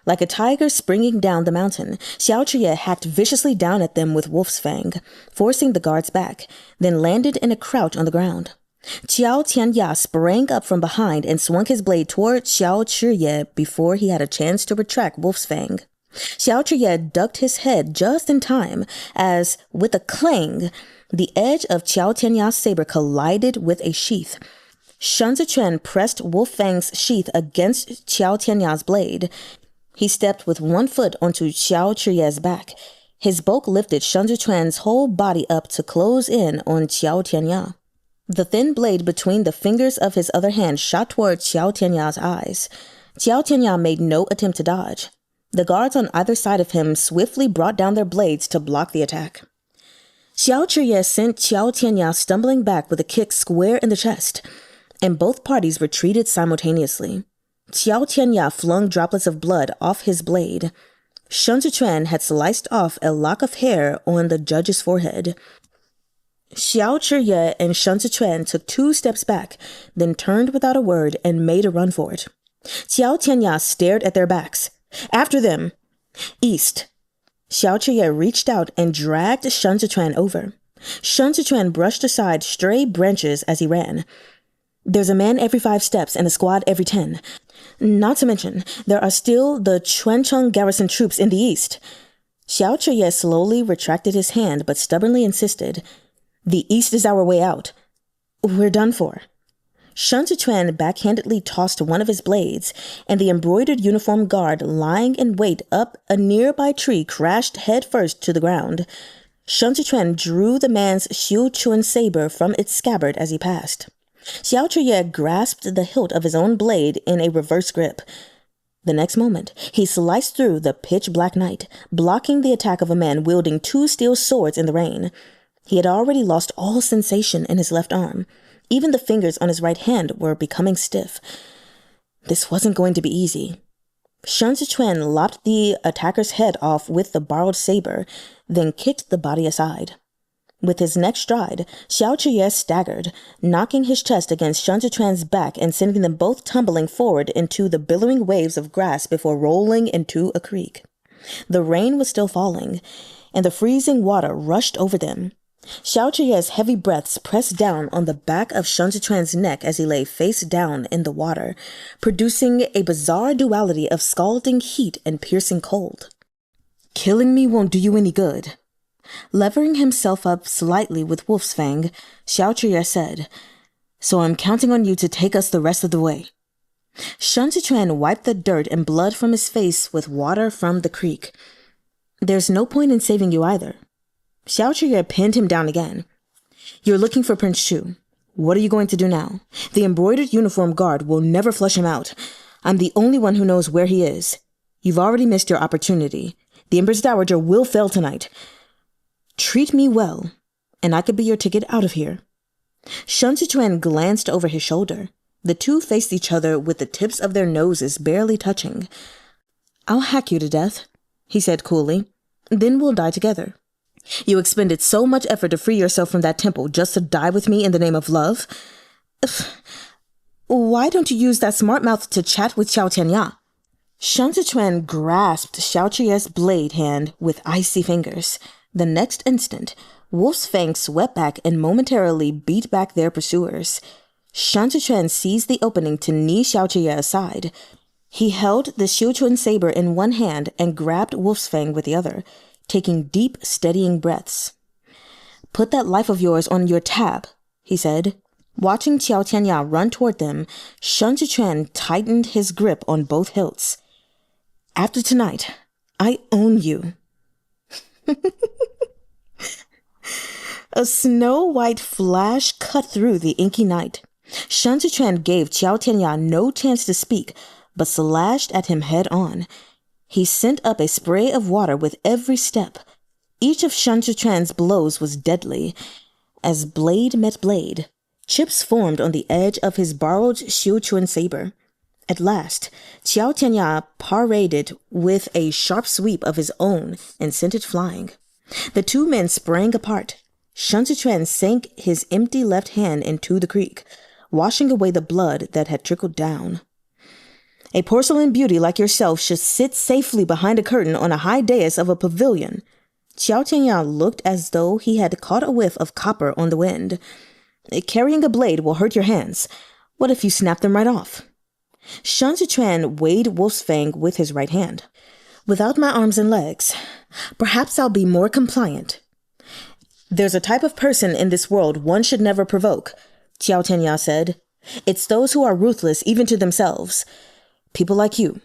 Like a tiger springing down the mountain, Xiao Qr-yeh hacked viciously down at them with wolf's fang, forcing the guards back, then landed in a crouch on the ground. Qiao Tianya sprang up from behind and swung his blade toward Xiao Qr-yeh before he had a chance to retract wolf's fang. Xiao Qr-yeh ducked his head just in time as, with a clang, the edge of Qiao Tianya's saber collided with a sheath. Shun Zichuan pressed Wolf Fang's sheath against Qiao Tianya's blade. He stepped with one foot onto Xiao Qr-yeh's back. His bulk lifted Shun Zichuan's whole body up to close in on Qiao Tianya. The thin blade between the fingers of his other hand shot toward Qiao Tianya's eyes. Qiao Tianya made no attempt to dodge. The guards on either side of him swiftly brought down their blades to block the attack. Xiao Qr-yeh sent Qiao Tianya stumbling back with a kick square in the chest, and both parties retreated simultaneously. Qiao Tianya flung droplets of blood off his blade. Shun Zichuan had sliced off a lock of hair on the judge's forehead. Xiao Qr-yeh and Shun Zichuan took 2 steps back, then turned without a word and made a run for it. Qiao Tianya stared at their backs. "After them!" "East!" Xiao Qr-yeh reached out and dragged Shun Zichuan over. Shun Zichuan brushed aside stray branches as he ran. There's a man every 5 steps and a squad every 10. Not to mention, there are still the Quancheng garrison troops in the east. Chr-yeh slowly retracted his hand but stubbornly insisted. The east is our way out. We're done for. Shun Zichuan backhandedly tossed one of his blades, and the embroidered uniformed guard lying in wait up a nearby tree crashed headfirst to the ground. Shun Zichuan drew the man's Xiu-chuan saber from its scabbard as he passed. Chr-yeh grasped the hilt of his own blade in a reverse grip. The next moment, he sliced through the pitch-black night, blocking the attack of a man wielding 2 steel swords in the rain. He had already lost all sensation in his left arm. Even the fingers on his right hand were becoming stiff. This wasn't going to be easy. Shun Zichuan lopped the attacker's head off with the borrowed saber, then kicked the body aside. With his next stride, Chr-yeh staggered, knocking his chest against Shun Zichuan's back and sending them both tumbling forward into the billowing waves of grass before rolling into a creek. The rain was still falling, and the freezing water rushed over them. Chr-yeh's heavy breaths pressed down on the back of Shun Zichuan's neck as he lay face down in the water, producing a bizarre duality of scalding heat and piercing cold. Killing me won't do you any good. Levering himself up slightly with Wolf's Fang, Chr-yeh said, So I'm counting on you to take us the rest of the way. Shun Zichuan wiped the dirt and blood from his face with water from the creek. There's no point in saving you either. Chr-yeh pinned him down again. You're looking for Prince Chu. What are you going to do now? The embroidered uniform guard will never flush him out. I'm the only one who knows where he is. You've already missed your opportunity. The Empress Dowager will fail tonight. Treat me well, and I could be your ticket out of here. Shun Zichuan glanced over his shoulder. The two faced each other with the tips of their noses barely touching. I'll hack you to death, he said coolly. Then we'll die together. You expended so much effort to free yourself from that temple just to die with me in the name of love? Why don't you use that smart mouth to chat with Xiao Tianya? Shun Zichuan grasped Chr-yeh's blade hand with icy fingers. The next instant, Wolf's Fang swept back and momentarily beat back their pursuers. Shun Zichuan seized the opening to knee Chr-yeh aside. He held the Xiu-chuan saber in one hand and grabbed Wolf's Fang with the other, taking deep, steadying breaths. Put that life of yours on your tab, he said. Watching Xiao Tianya run toward them, Shun Zichuan tightened his grip on both hilts. After tonight, I own you. A snow-white flash cut through the inky night. Shun Zichuan gave Xiao Tianya no chance to speak, but slashed at him head-on. He sent up a spray of water with every step. Each of Shun Zichuan's blows was deadly. As blade met blade, chips formed on the edge of his borrowed Xiu-chuan saber. At last, Xiao Tianya paraded with a sharp sweep of his own and sent it flying. The two men sprang apart. Shun Zichuan sank his empty left hand into the creek, washing away the blood that had trickled down. A porcelain beauty like yourself should sit safely behind a curtain on a high dais of a pavilion. Xiao Tianya looked as though he had caught a whiff of copper on the wind. Carrying a blade will hurt your hands. What if you snap them right off? Shun Zichuan weighed Wolf's Fang with his right hand. Without my arms and legs, perhaps I'll be more compliant. There's a type of person in this world one should never provoke, Xiao Tianya said. It's those who are ruthless even to themselves. People like you.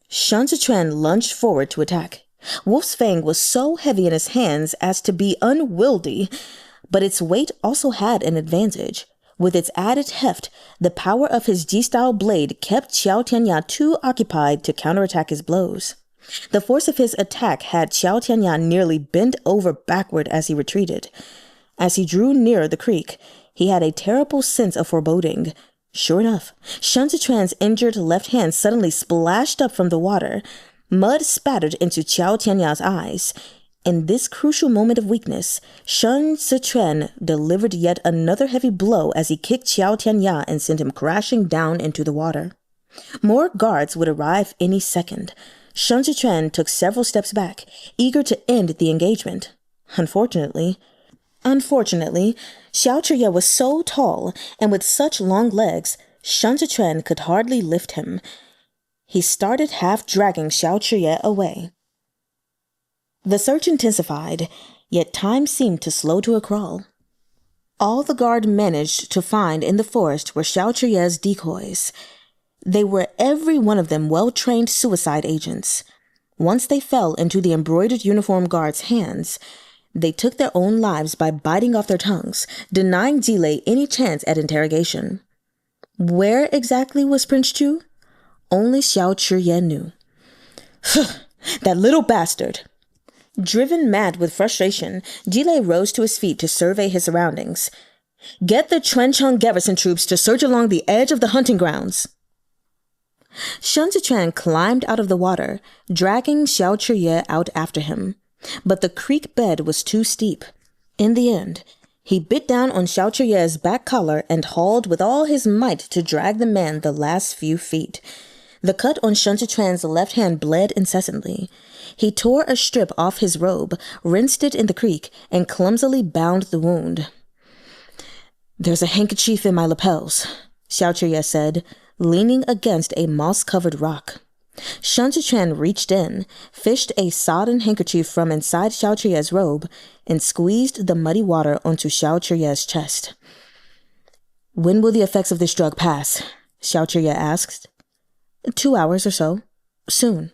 Shun Zichuan lunged forward to attack. Wolf's Fang was so heavy in his hands as to be unwieldy, but its weight also had an advantage. With its added heft, the power of his Ji-style blade kept Xiao Tianya too occupied to counterattack his blows. The force of his attack had Xiao Tianya nearly bent over backward as he retreated. As he drew nearer the creek, he had a terrible sense of foreboding. Sure enough, Shun Zichuan's injured left hand suddenly splashed up from the water. Mud spattered into Xiao Tianya's eyes. In this crucial moment of weakness, Shun Zichuan delivered yet another heavy blow as he kicked Xiao Tianya and sent him crashing down into the water. More guards would arrive any second. Shun Zichuan took several steps back, eager to end the engagement. Unfortunately, Unfortunately, Xiao was so tall, and with such long legs, Shun could hardly lift him. He started half-dragging Xiao away. The search intensified, yet time seemed to slow to a crawl. All the guard managed to find in the forest were Xiao decoys. They were every one of them well-trained suicide agents. Once they fell into the embroidered uniform guards' hands, they took their own lives by biting off their tongues, denying Jile any chance at interrogation. Where exactly was Prince Chu? Only Chr-yeh knew. That little bastard! Driven mad with frustration, Jile rose to his feet to survey his surroundings. Get the Trench-hung garrison troops to search along the edge of the hunting grounds. Shun climbed out of the water, dragging Xiao out after him. But the creek bed was too steep. In the end, he bit down on Xiao back collar and hauled with all his might to drag the man the last few feet. The cut on Shun left hand bled incessantly. He tore a strip off his robe, rinsed it in the creek, and clumsily bound the wound. There's a handkerchief in my lapels, Xiao said, leaning against a moss-covered rock. Shun reached in, fished a sodden handkerchief from inside Xiao robe, and squeezed the muddy water onto Xiao chest. When will the effects of this drug pass? Xiao asked. 2 hours or so. Soon.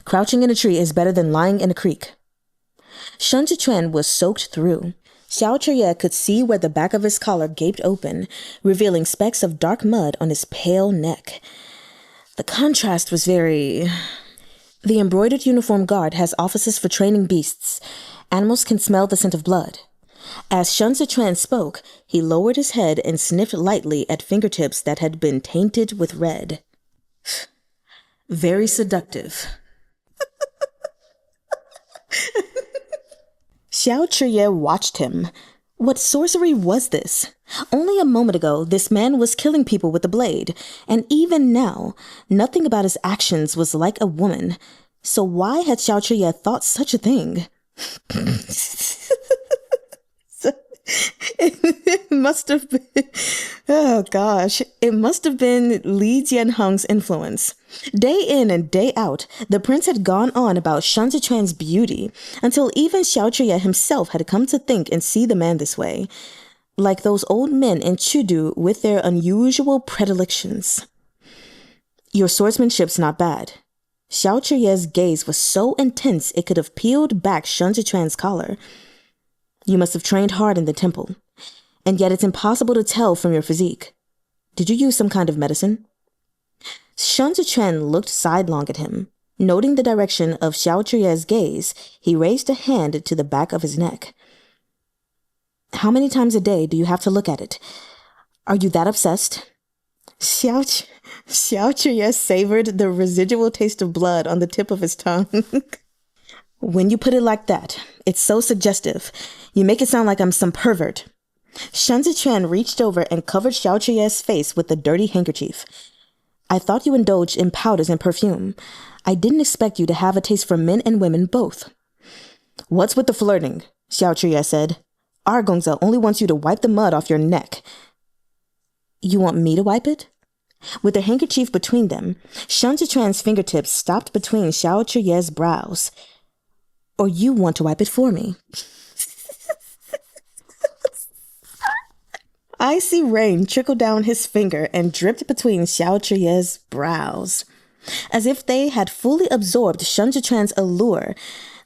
Crouching in a tree is better than lying in a creek. Shun was soaked through. Xiao could see where the back of his collar gaped open, revealing specks of dark mud on his pale neck. The contrast was very... The embroidered uniform guard has offices for training beasts. Animals can smell the scent of blood. As Shun spoke, he lowered his head and sniffed lightly at fingertips that had been tainted with red. Very seductive. Xiao watched him. What sorcery was this? Only a moment ago, this man was killing people with a blade, and even now, nothing about his actions was like a woman. So why had Xiao thought such a thing? It must have been, oh gosh, it must have been Li Jianheng's influence. Day in and day out, the prince had gone on about Shun beauty, until even Xiao himself had come to think and see the man this way, like those old men in Chudu with their unusual predilections. Your swordsmanship's not bad. Xiao gaze was so intense it could have peeled back Shun collar. You must have trained hard in the temple, and yet it's impossible to tell from your physique. Did you use some kind of medicine? Shun looked sidelong at him. Noting the direction of Xiao gaze, he raised a hand to the back of his neck. How many times a day do you have to look at it? Are you that obsessed? Xiao savored the residual taste of blood on the tip of his tongue. When you put it like that, it's so suggestive. You make it sound like I'm some pervert. Shun reached over and covered Xiao face with the dirty handkerchief. I thought you indulged in powders and perfume. I didn't expect you to have a taste for men and women both. What's with the flirting? Xiao said. Our Gongza only wants you to wipe the mud off your neck. You want me to wipe it? With the handkerchief between them, Shun fingertips stopped between Xiao brows. Or you want to wipe it for me? Icy rain trickled down his finger and dripped between Xiao brows. As if they had fully absorbed Shun allure,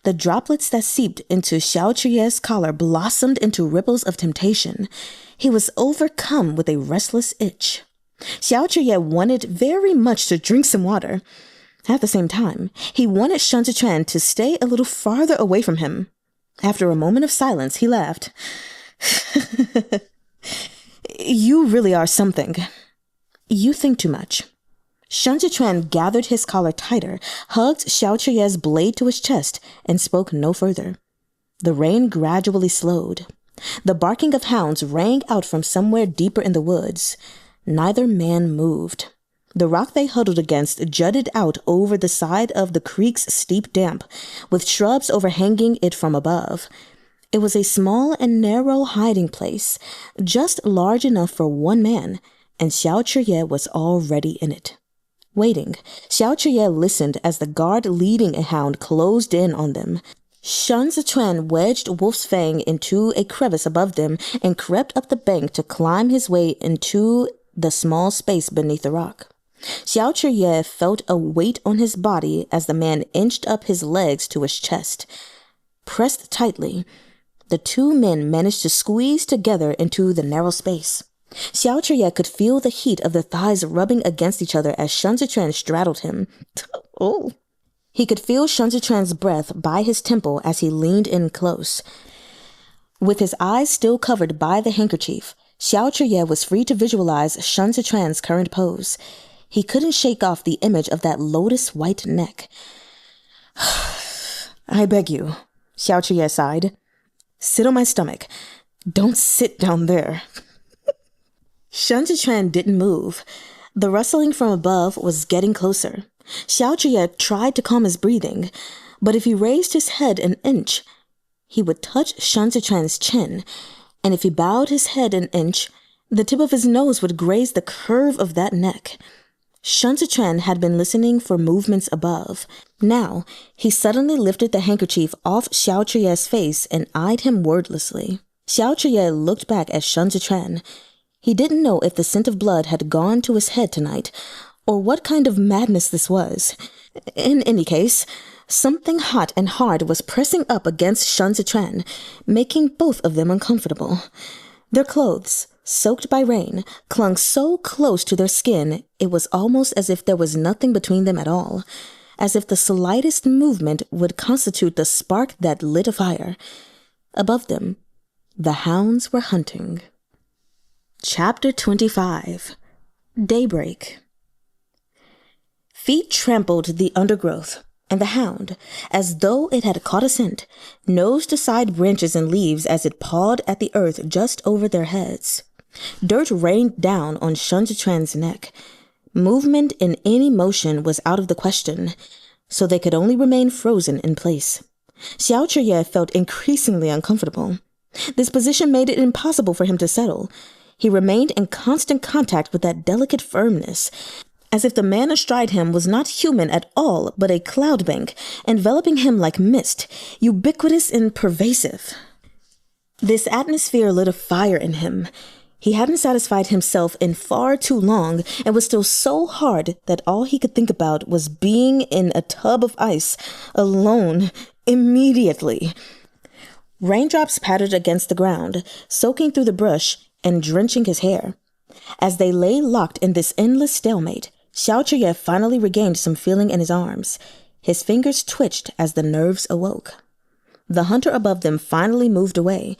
the droplets that seeped into Xiao collar blossomed into ripples of temptation. He was overcome with a restless itch. Xiao wanted very much to drink some water. At the same time, he wanted Shun to stay a little farther away from him. After a moment of silence, he laughed. You really are something. You think too much. Shun gathered his collar tighter, hugged Xiao blade to his chest, and spoke no further. The rain gradually slowed. The barking of hounds rang out from somewhere deeper in the woods. Neither man moved. The rock they huddled against jutted out over the side of the creek's steep damp, with shrubs overhanging it from above. It was a small and narrow hiding place, just large enough for one man, and Chr-yeh was already in it. Waiting, Chr-yeh listened as the guard leading a hound closed in on them. Shun Zechuan wedged Wolf's Fang into a crevice above them and crept up the bank to climb his way into the small space beneath the rock. Chr-yeh felt a weight on his body as the man inched up his legs to his chest. Pressed tightly, the two men managed to squeeze together into the narrow space. Chr-yeh could feel the heat of their thighs rubbing against each other as Shun Zechuan straddled him. Oh! He could feel Shun Zechuan's breath by his temple as he leaned in close. With his eyes still covered by the handkerchief, Chr-yeh was free to visualize Shun Zechuan's current pose. He couldn't shake off the image of that lotus-white neck. I beg you, Chr-yeh sighed. Sit on my stomach. Don't sit down there. Shun Zechuan didn't move. The rustling from above was getting closer. Chr-yeh tried to calm his breathing, but if he raised his head an inch, he would touch Shun Zechuan's chin, and if he bowed his head an inch, the tip of his nose would graze the curve of that neck. Shun Zechuan had been listening for movements above. Now, he suddenly lifted the handkerchief off Chr-yeh's face and eyed him wordlessly. Chr-yeh looked back at Shun Zechuan. He didn't know if the scent of blood had gone to his head tonight, or what kind of madness this was. In any case, something hot and hard was pressing up against Shun Zechuan, making both of them uncomfortable. Their clothes, soaked by rain, clung so close to their skin it was almost as if there was nothing between them at all, as if the slightest movement would constitute the spark that lit a fire. Above them, the hounds were hunting. Chapter 25. Daybreak. Feet trampled the undergrowth, and the hound, as though it had caught a scent, nosed aside branches and leaves as it pawed at the earth just over their heads. Dirt rained down on Shun Zechuan's neck. Movement in any motion was out of the question, so they could only remain frozen in place. Chr-yeh felt increasingly uncomfortable. This position made it impossible for him to settle. He remained in constant contact with that delicate firmness, as if the man astride him was not human at all, but a cloud bank, enveloping him like mist, ubiquitous and pervasive. This atmosphere lit a fire in him. He hadn't satisfied himself in far too long, and was still so hard that all he could think about was being in a tub of ice, alone, immediately. Raindrops pattered against the ground, soaking through the brush and drenching his hair. As they lay locked in this endless stalemate, Chr-yeh finally regained some feeling in his arms. His fingers twitched as the nerves awoke. The hunter above them finally moved away,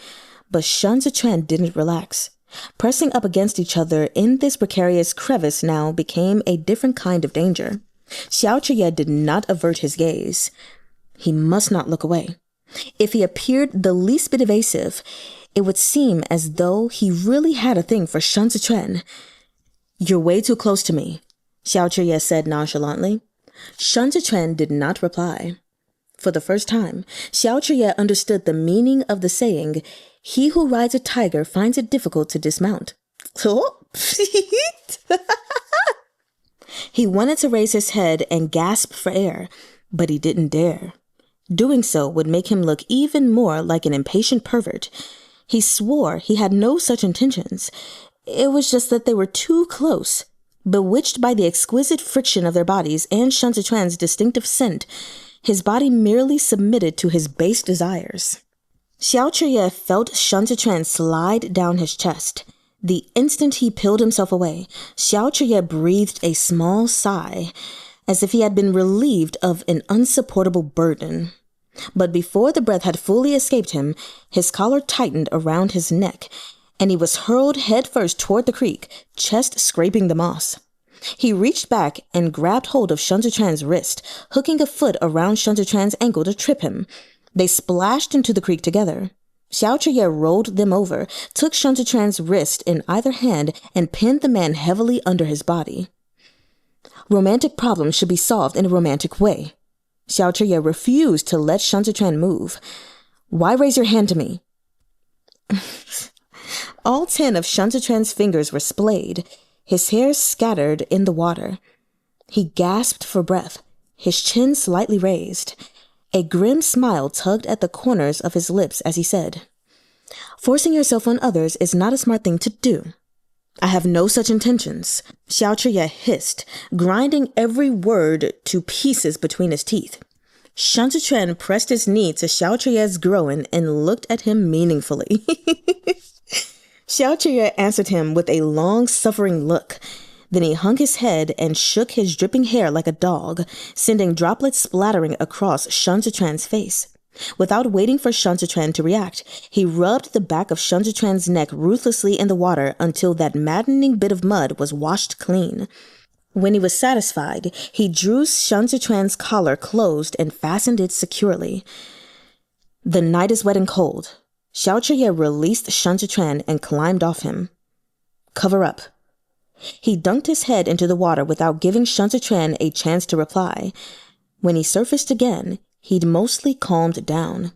but Shun Zechuan didn't relax. Pressing up against each other in this precarious crevice now became a different kind of danger. Chr-yeh did not avert his gaze. He must not look away. If he appeared the least bit evasive, it would seem as though he really had a thing for Shun Zechuan. You're way too close to me, Chr-yeh said nonchalantly. Shun Zechuan did not reply. For the first time, Chr-yeh understood the meaning of the saying, "He who rides a tiger finds it difficult to dismount." He wanted to raise his head and gasp for air, but he didn't dare. Doing so would make him look even more like an impatient pervert. He swore he had no such intentions. It was just that they were too close. Bewitched by the exquisite friction of their bodies and Shun Zechuan's distinctive scent, his body merely submitted to his base desires. Chr-yeh felt Shun Zechuan slide down his chest. The instant he peeled himself away, Chr-yeh breathed a small sigh, as if he had been relieved of an unsupportable burden. But before the breath had fully escaped him, his collar tightened around his neck, and he was hurled headfirst toward the creek, chest scraping the moss. He reached back and grabbed hold of Shun Zechuan's wrist, hooking a foot around Shun Zechuan's ankle to trip him. They splashed into the creek together. Chr-yeh rolled them over, took Shun Zechuan's wrist in either hand, and pinned the man heavily under his body. Romantic problems should be solved in a romantic way. Chr-yeh refused to let Shun Zechuan move. Why raise your hand to me? All 10 of Shun Zichuan's fingers were splayed, his hair scattered in the water. He gasped for breath, his chin slightly raised. A grim smile tugged at the corners of his lips as he said, "Forcing yourself on others is not a smart thing to do." "I have no such intentions," Xiao hissed, grinding every word to pieces between his teeth. Shun Zichuan pressed his knee to Xiao's groin and looked at him meaningfully. Xiao answered him with a long-suffering look. Then he hung his head and shook his dripping hair like a dog, sending droplets splattering across Shun Zichuan's face. Without waiting for Shun Zichuan to react, he rubbed the back of Shun Zichuan's neck ruthlessly in the water until that maddening bit of mud was washed clean. When he was satisfied, he drew Shun Zichuan's collar closed and fastened it securely. "The night is wet and cold." Xiao released Shun Zichuan and climbed off him. "Cover up." He dunked his head into the water without giving Shun Zichuan a chance to reply. When he surfaced again, he'd mostly calmed down.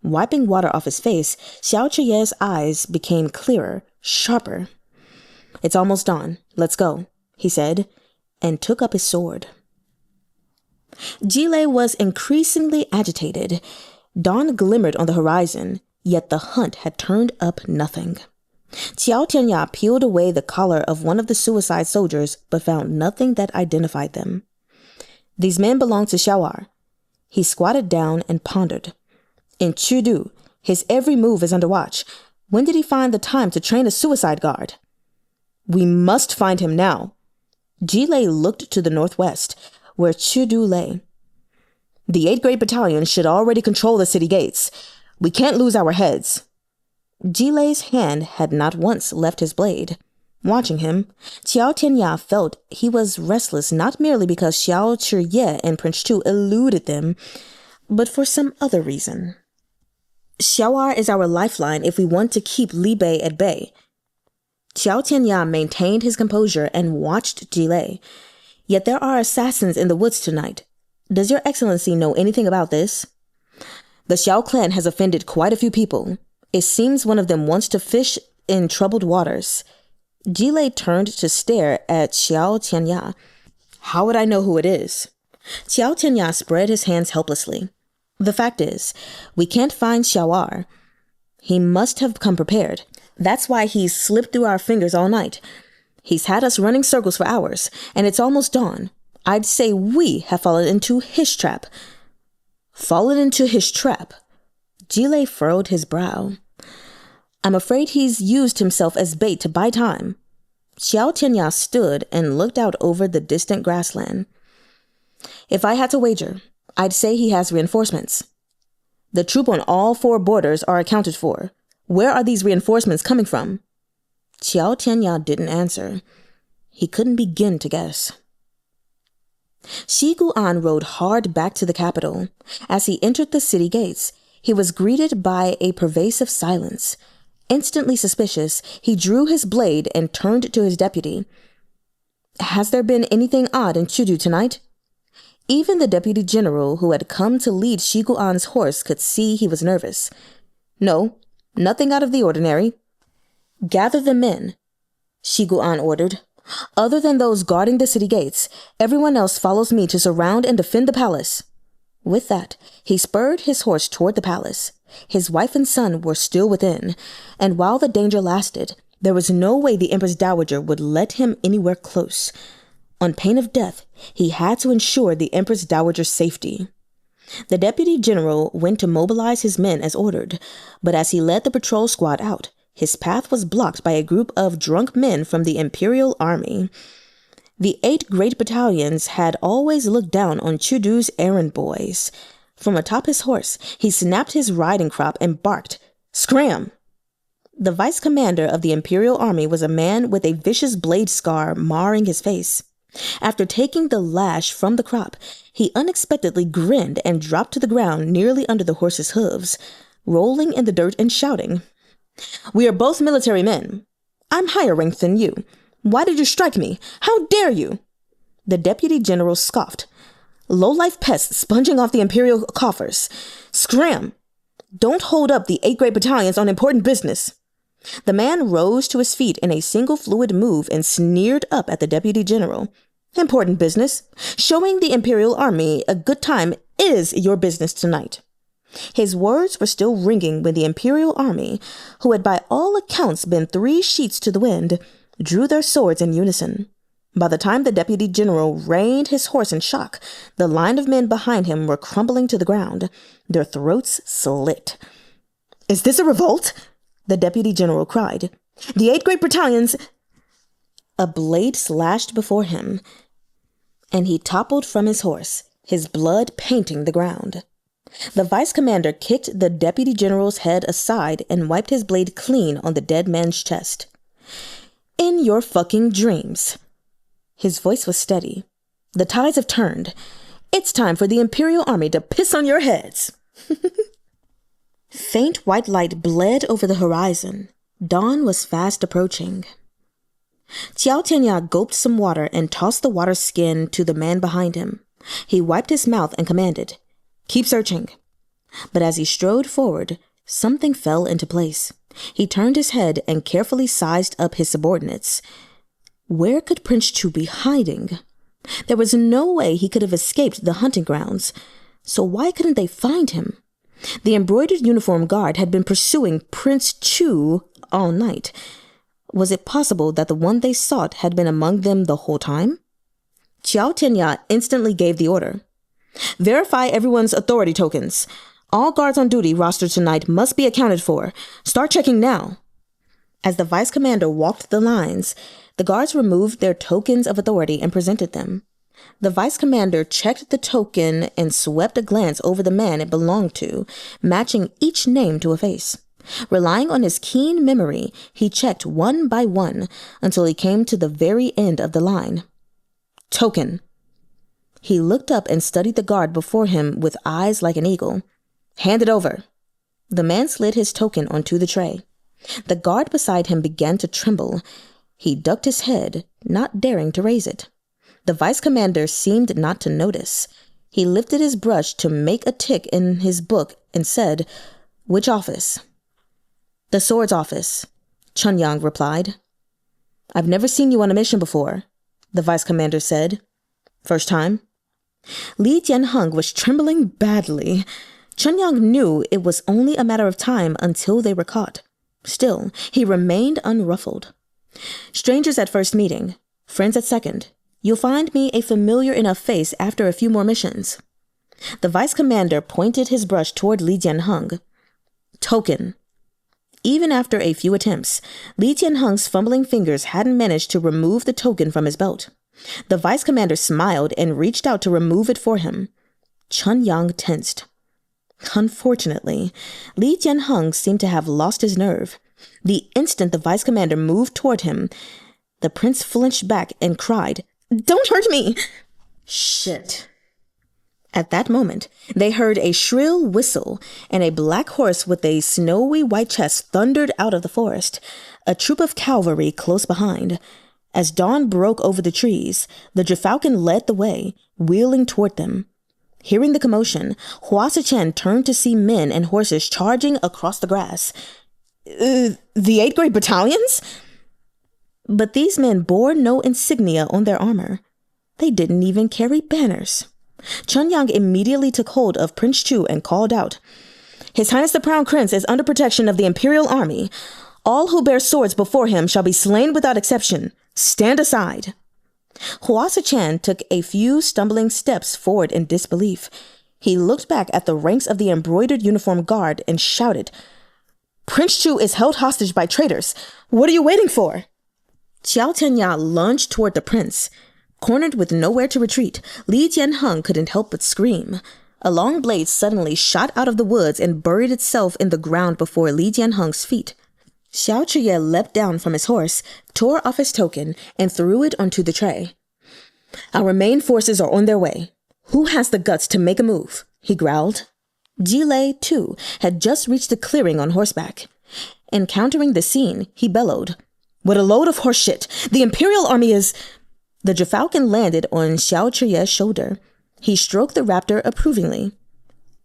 Wiping water off his face, Xiao's eyes became clearer, sharper. "It's almost dawn. Let's go," he said, and took up his sword. Jile was increasingly agitated. Dawn glimmered on the horizon, yet the hunt had turned up nothing. Qiao Tianya peeled away the collar of one of the suicide soldiers, but found nothing that identified them. "These men belong to Xiao." He squatted down and pondered. "In Chudu, his every move is under watch. When did he find the time to train a suicide guard?" "We must find him now." Jile looked to the northwest, where Chudu lay. "The 8th Great Battalion should already control the city gates. We can't lose our heads." Jile's hand had not once left his blade. Watching him, Qiao Tianya felt he was restless not merely because Xiao Chr-yeh and Prince Chu eluded them, but for some other reason. "Xiao is our lifeline if we want to keep Li Bei at bay." Qiao Tianya maintained his composure and watched Jile. "Yet there are assassins in the woods tonight. Does your excellency know anything about this?" "The Xiao clan has offended quite a few people. It seems one of them wants to fish in troubled waters." Jile turned to stare at Xiao Tianya. "How would I know who it is?" Xiao Tianya spread his hands helplessly. "The fact is, we can't find Xiao. He must have come prepared. That's why he's slipped through our fingers all night. He's had us running circles for hours, and it's almost dawn. I'd say we have fallen into his trap." "Fallen into his trap?" Jile furrowed his brow. "I'm afraid he's used himself as bait to buy time." Xiao Tianya stood and looked out over the distant grassland. "If I had to wager, I'd say he has reinforcements. The troop on all 4 borders are accounted for. Where are these reinforcements coming from?" Xiao Tianya didn't answer. He couldn't begin to guess. Shi-Gu-an rode hard back to the capital. As he entered the city gates, he was greeted by a pervasive silence. Instantly suspicious, he drew his blade and turned to his deputy. "Has there been anything odd in Chudu tonight?" Even the deputy general who had come to lead Shi-Gu-an's horse could see he was nervous. "No, nothing out of the ordinary." "Gather the men," Shi-Gu-an ordered. "Other than those guarding the city gates, everyone else follows me to surround and defend the palace." With that, he spurred his horse toward the palace. His wife and son were still within, and while the danger lasted, there was no way the Empress Dowager would let him anywhere close. On pain of death, he had to ensure the Empress Dowager's safety. The deputy general went to mobilize his men as ordered, but as he led the patrol squad out, his path was blocked by a group of drunk men from the Imperial Army. The 8 great battalions had always looked down on Chudu's errand boys. From atop his horse, he snapped his riding crop and barked, "Scram!" The vice commander of the Imperial Army was a man with a vicious blade scar marring his face. After taking the lash from the crop, he unexpectedly grinned and dropped to the ground nearly under the horse's hooves, rolling in the dirt and shouting, "We are both military men. I'm higher ranked than you. Why did you strike me? How dare you?" The deputy general scoffed. "Low-life pests sponging off the imperial coffers. Scram!" Don't hold up the 8 great battalions on important business. The man rose to his feet in a single fluid move and sneered up at the deputy general. Important business. Showing the Imperial Army a good time is your business tonight. His words were still ringing when the Imperial Army, who had by all accounts been 3 sheets to the wind, drew their swords in unison. By the time the deputy general reined his horse in shock, the line of men behind him were crumbling to the ground, their throats slit. "Is this a revolt?" the deputy general cried. "The 8 great battalions—" A blade slashed before him, and he toppled from his horse, his blood painting the ground. The vice commander kicked the deputy general's head aside and wiped his blade clean on the dead man's chest. "In your fucking dreams." His voice was steady. "The tides have turned. It's time for the Imperial Army to piss on your heads." Faint white light bled over the horizon. Dawn was fast approaching. Xiao Tianya gulped some water and tossed the water skin to the man behind him. He wiped his mouth and commanded, "Keep searching." But as he strode forward, something fell into place. He turned his head and carefully sized up his subordinates. Where could Prince Chu be hiding? There was no way he could have escaped the hunting grounds. So why couldn't they find him? The embroidered uniform guard had been pursuing Prince Chu all night. Was it possible that the one they sought had been among them the whole time? Xiao Tianya instantly gave the order. "Verify everyone's authority tokens. All guards on duty rostered tonight must be accounted for. Start checking now." As the vice commander walked the lines, the guards removed their tokens of authority and presented them. The vice commander checked the token and swept a glance over the man it belonged to, matching each name to a face. Relying on his keen memory, he checked one by one until he came to the very end of the line. "Token." He looked up and studied the guard before him with eyes like an eagle. "Hand it over." The man slid his token onto the tray. The guard beside him began to tremble. He ducked his head, not daring to raise it. The vice commander seemed not to notice. He lifted his brush to make a tick in his book and said, "Which office?" "The swords office," Chun-yang replied. "I've never seen you on a mission before," the vice commander said. "First time?" Li Jianheng was trembling badly. Chun-yang knew it was only a matter of time until they were caught. Still, he remained unruffled. "Strangers at first meeting, friends at second. You'll find me a familiar enough face after a few more missions." The vice commander pointed his brush toward Li Jianheng. "Token." Even after a few attempts, Li Jianheng's fumbling fingers hadn't managed to remove the token from his belt. The vice commander smiled and reached out to remove it for him. Chun-yang tensed. Unfortunately, Li Jianheng seemed to have lost his nerve. The instant the vice commander moved toward him, the prince flinched back and cried, "Don't hurt me!" Shit. At that moment, they heard a shrill whistle, and a black horse with a snowy white chest thundered out of the forest, a troop of cavalry close behind. As dawn broke over the trees, the Gerfalcon led the way, wheeling toward them. Hearing the commotion, Hua Chen turned to see men and horses charging across the grass. The 8 great battalions? But these men bore no insignia on their armor. They didn't even carry banners. Chun-yang immediately took hold of Prince Chu and called out, "His Highness the Crown Prince is under protection of the Imperial Army. All who bear swords before him shall be slain without exception. Stand aside." Hua Chen took a few stumbling steps forward in disbelief. He looked back at the ranks of the embroidered uniform guard and shouted, "Prince Chu is held hostage by traitors. What are you waiting for?" Xiao Tianya lunged toward the prince. Cornered with nowhere to retreat, Li Jianheng couldn't help but scream. A long blade suddenly shot out of the woods and buried itself in the ground before Li Jianheng's feet. Chr-yeh leapt down from his horse, tore off his token, and threw it onto the tray. "Our main forces are on their way. Who has the guts to make a move?" he growled. Jile, too, had just reached the clearing on horseback. Encountering the scene, he bellowed, "What a load of horseshit! The Imperial Army is—" The Gerfalcon landed on Xiao Chr-yeh's shoulder. He stroked the raptor approvingly.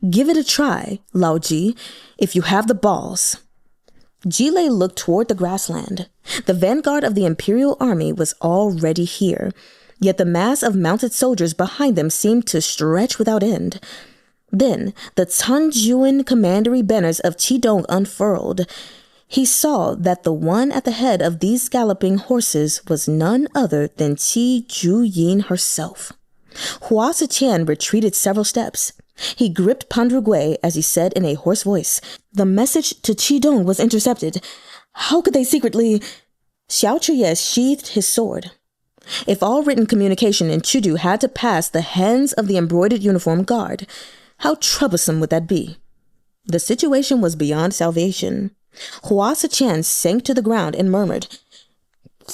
Give it a try, Lao Ji, if you have the balls. Jile looked toward the grassland. The vanguard of the imperial army was already here, yet the mass of mounted soldiers behind them seemed to stretch without end. Then the Tang Jiu Qing commandery banners of Qingging unfurled. He saw that the one at the head of these galloping horses was none other than Qi Zhu-yin herself. Hua Ziqian retreated several steps. He gripped Pahn Rugui as he said in a hoarse voice, "The message to Qingging was intercepted. How could they secretly—" Xiao Qr-yeh sheathed his sword. If all written communication in Chudu had to pass the hands of the embroidered uniform guard, how troublesome would that be? The situation was beyond salvation. Hua Ziqian sank to the ground and murmured,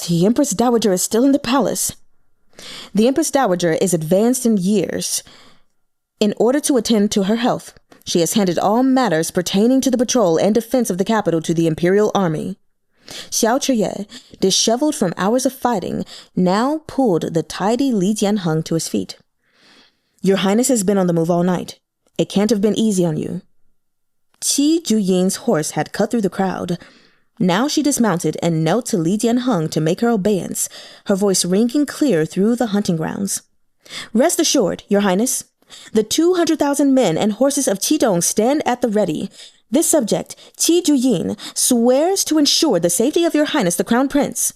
"The Empress Dowager is still in the palace." The Empress Dowager is advanced in years. In order to attend to her health, she has handed all matters pertaining to the patrol and defense of the capital to the imperial army. Xiao Qr-yeh, disheveled from hours of fighting, now pulled the tidy Li Jianheng to his feet. "Your Highness has been on the move all night. It can't have been easy on you." Qi Zhu-yin's horse had cut through the crowd. Now she dismounted and knelt to Li Jianheng to make her obeisance, her voice ringing clear through the hunting grounds. "Rest assured, Your Highness, the 200,000 men and horses of Qingging stand at the ready. This subject, Qi Zhu-yin, swears to ensure the safety of Your Highness the Crown Prince."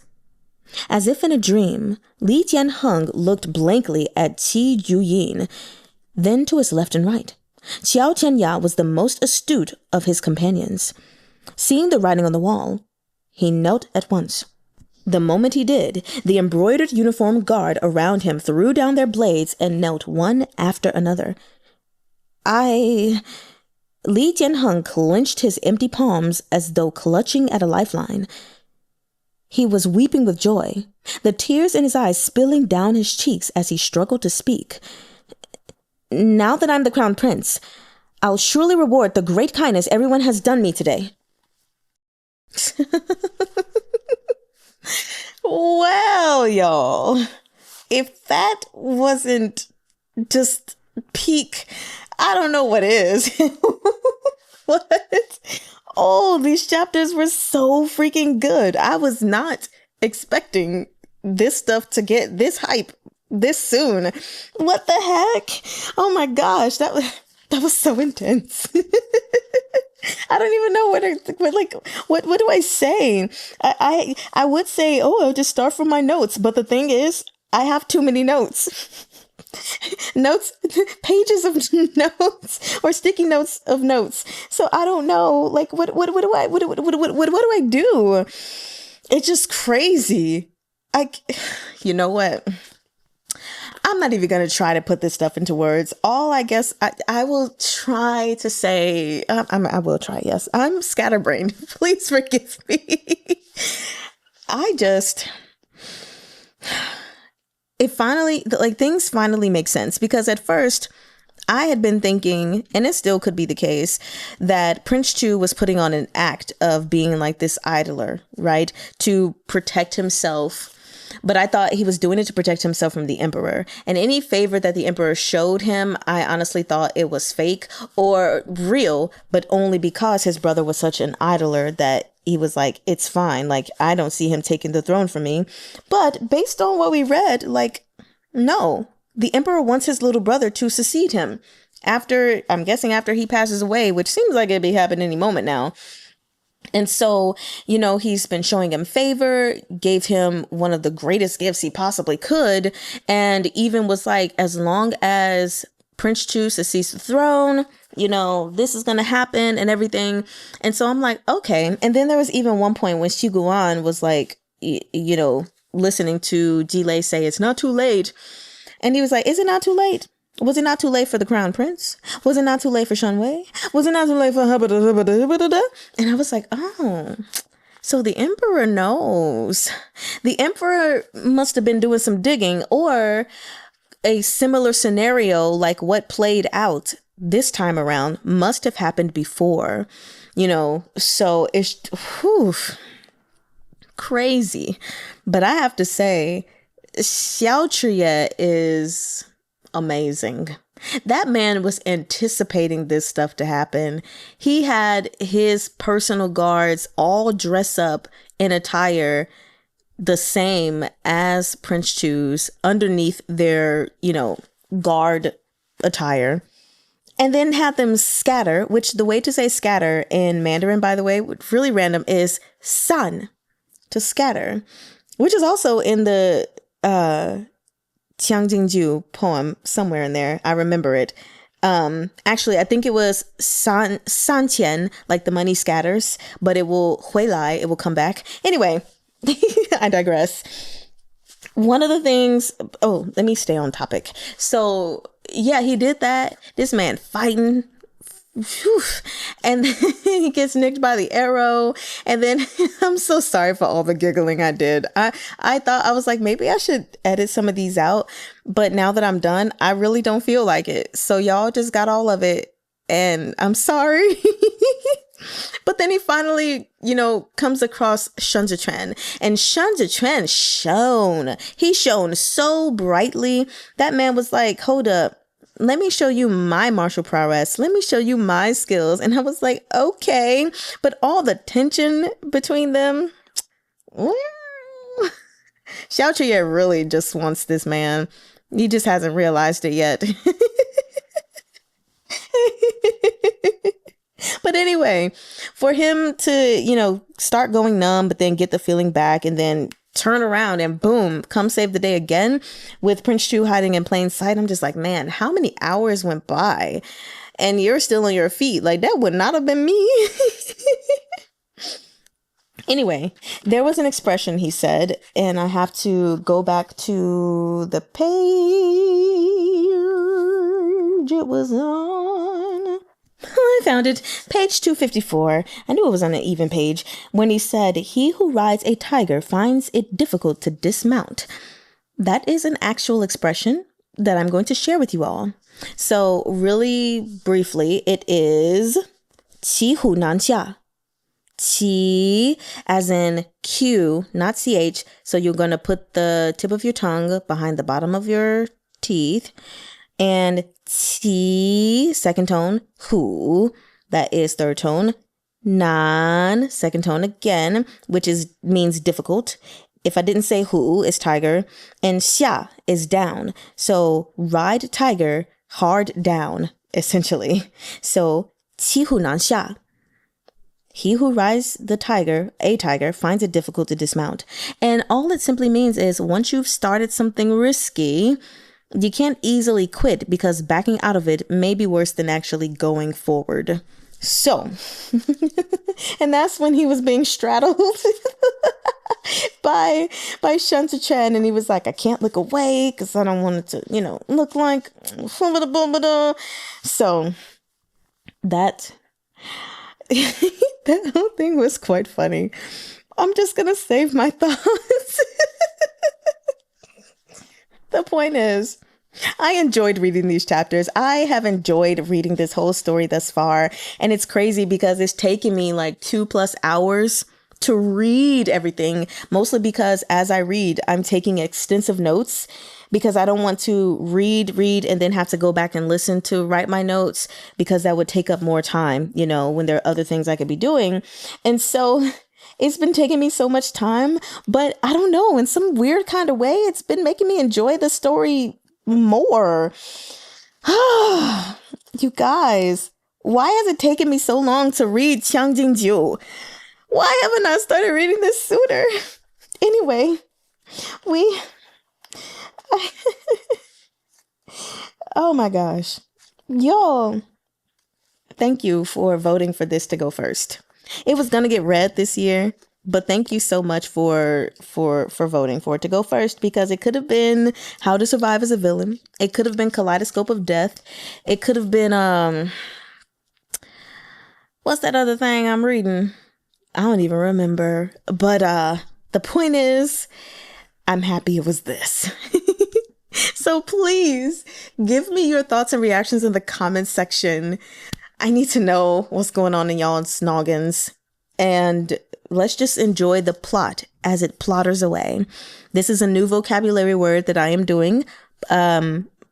As if in a dream, Li Jianheng looked blankly at Qi Zhu-yin, then to his left and right. Xiao Qianya was the most astute of his companions. Seeing the writing on the wall, he knelt at once. The moment he did, the embroidered uniform guard around him threw down their blades and knelt one after another. Li Jianheng clenched his empty palms as though clutching at a lifeline. He was weeping with joy, the tears in his eyes spilling down his cheeks as he struggled to speak. "Now that I'm the Crown Prince, I'll surely reward the great kindness everyone has done me today." Well, y'all, if that wasn't just peak, I don't know what is. What? Oh, these chapters were so freaking good. I was not expecting this stuff to get this hype this soon. What the heck? Oh my gosh, that was so intense. I don't even know what do I say? I would say, I'll just start from my notes, but the thing is, I have too many notes. Pages of notes or sticky notes of notes. So I don't know, what do I do? It's just crazy. You know what? I'm not even going to try to put this stuff into words. All I guess I will try to say, I will try, yes. I'm scatterbrained. Please forgive me. Things finally make sense, because at first I had been thinking, and it still could be the case, that Prince Chu was putting on an act of being like this idler, right? To protect himself. But I thought he was doing it to protect himself from the emperor. And any favor that the emperor showed him, I honestly thought it was fake or real, but only because his brother was such an idler that he was like, it's fine. I don't see him taking the throne from me. But based on what we read, no, the emperor wants his little brother to succeed him I'm guessing after he passes away, which seems like it'd be happening any moment now. And so, he's been showing him favor, gave him one of the greatest gifts he possibly could, and even was like, as long as Prince Chu succeeds the throne, this is going to happen and everything. And so I'm like, okay. And then there was even one point when Xiao was like, listening to Jile say, it's not too late. And he was like, is it not too late? Was it not too late for the Crown Prince? Was it not too late for Shun-wei? Was it not too late for And I was like, oh, so the emperor knows. The emperor must have been doing some digging, or a similar scenario like what played out this time around must have happened before, so it's crazy. But I have to say, Xiao Qr-yeh is amazing. That man was anticipating this stuff to happen. He had his personal guards all dress up in attire the same as Prince Chu's underneath their, guard attire. And then had them scatter, which the way to say scatter in Mandarin, by the way, really random, is san, to scatter, which is also in the Qingging poem somewhere in there. I remember it. Actually, I think it was san qian, like the money scatters, but it will huilai, it will come back. Anyway, I digress. One of the things, let me stay on topic. So yeah, he did that. This man fighting. Whew. And then he gets nicked by the arrow. And then I'm so sorry for all the giggling I did. I thought, I was like, maybe I should edit some of these out. But now that I'm done, I really don't feel like it. So y'all just got all of it. And I'm sorry. But then he finally, comes across Shun and Shun shone. He shone so brightly. That man was like, hold up. Let me show you my martial prowess. Let me show you my skills. And I was like, okay. But all the tension between them. Xiao really just wants this man. He just hasn't realized it yet. But anyway, for him to, start going numb, but then get the feeling back and then turn around and boom, come save the day again with Prince Chu hiding in plain sight. I'm just like, man, how many hours went by and you're still on your feet? Like, that would not have been me. Anyway, there was an expression he said, and I have to go back to the page it was on. I found it, page 254. I knew it was on an even page. When he said, "He who rides a tiger finds it difficult to dismount." That is an actual expression that I'm going to share with you all. So really briefly, it is qi hu nan xia. Qi as in Q, not CH. So you're going to put the tip of your tongue behind the bottom of your teeth. And Qi, second tone, Hu, that is third tone. Nan, second tone again, which means difficult. If I didn't say Hu, it's tiger. And Xia is down. So ride tiger, hard down, essentially. So Qi hu nan xia. He who rides a tiger, finds it difficult to dismount. And all it simply means is once you've started something risky, you can't easily quit because backing out of it may be worse than actually going forward. So, and that's when he was being straddled by Shun, and he was like, I can't look away because I don't want it to, look like, so that whole thing was quite funny. I'm just going to save my thoughts. The point is, I enjoyed reading these chapters. I have enjoyed reading this whole story thus far. And it's crazy because it's taken me like 2+ hours to read everything, mostly because as I read, I'm taking extensive notes because I don't want to read and then have to go back and listen to write my notes because that would take up more time, when there are other things I could be doing. And so it's been taking me so much time, but I don't know, in some weird kind of way, it's been making me enjoy the story more. You guys, why has it taken me so long to read Qingging? Why haven't I started reading this sooner? Anyway, oh my gosh. Y'all, thank you for voting for this to go first. It was going to get read this year, but thank you so much for voting for it to go first, because it could have been How to Survive as a Villain. It could have been Kaleidoscope of Death. It could have been, what's that other thing I'm reading? I don't even remember. But the point is, I'm happy it was this. So please give me your thoughts and reactions in the comments section. I need to know what's going on in y'all's noggins. And let's just enjoy the plot as it plotters away. This is a new vocabulary word that I am doing.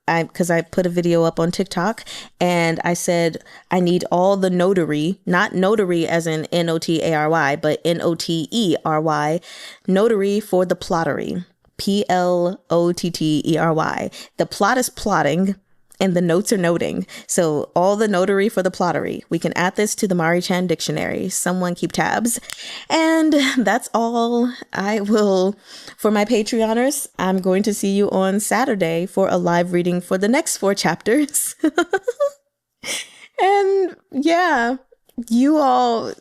because I put a video up on TikTok and I said I need all the notary, not notary as in N-O-T-A-R-Y, but N-O-T-E-R-Y, notary for the plottery, P-L-O-T-T-E-R-Y. The plot is plotting and the notes are noting. So all the notary for the plottery. We can add this to the Mari-chan dictionary. Someone keep tabs. And that's all I will for my Patreoners. I'm going to see you on Saturday for a live reading for the next 4 chapters. And yeah, you all,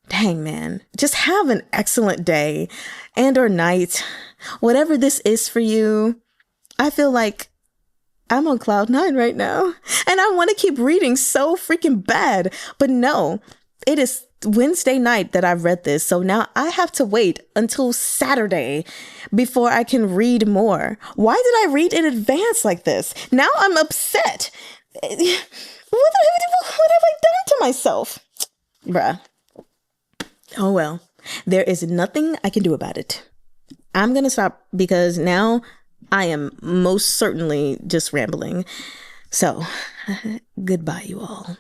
dang man, just have an excellent day and or night. Whatever this is for you, I feel like I'm on cloud 9 right now and I want to keep reading so freaking bad. But no, it is Wednesday night that I've read this. So now I have to wait until Saturday before I can read more. Why did I read in advance like this? Now I'm upset. What have I done to myself? Bruh. Oh well, there is nothing I can do about it. I'm going to stop because now I am most certainly just rambling. So, goodbye, you all.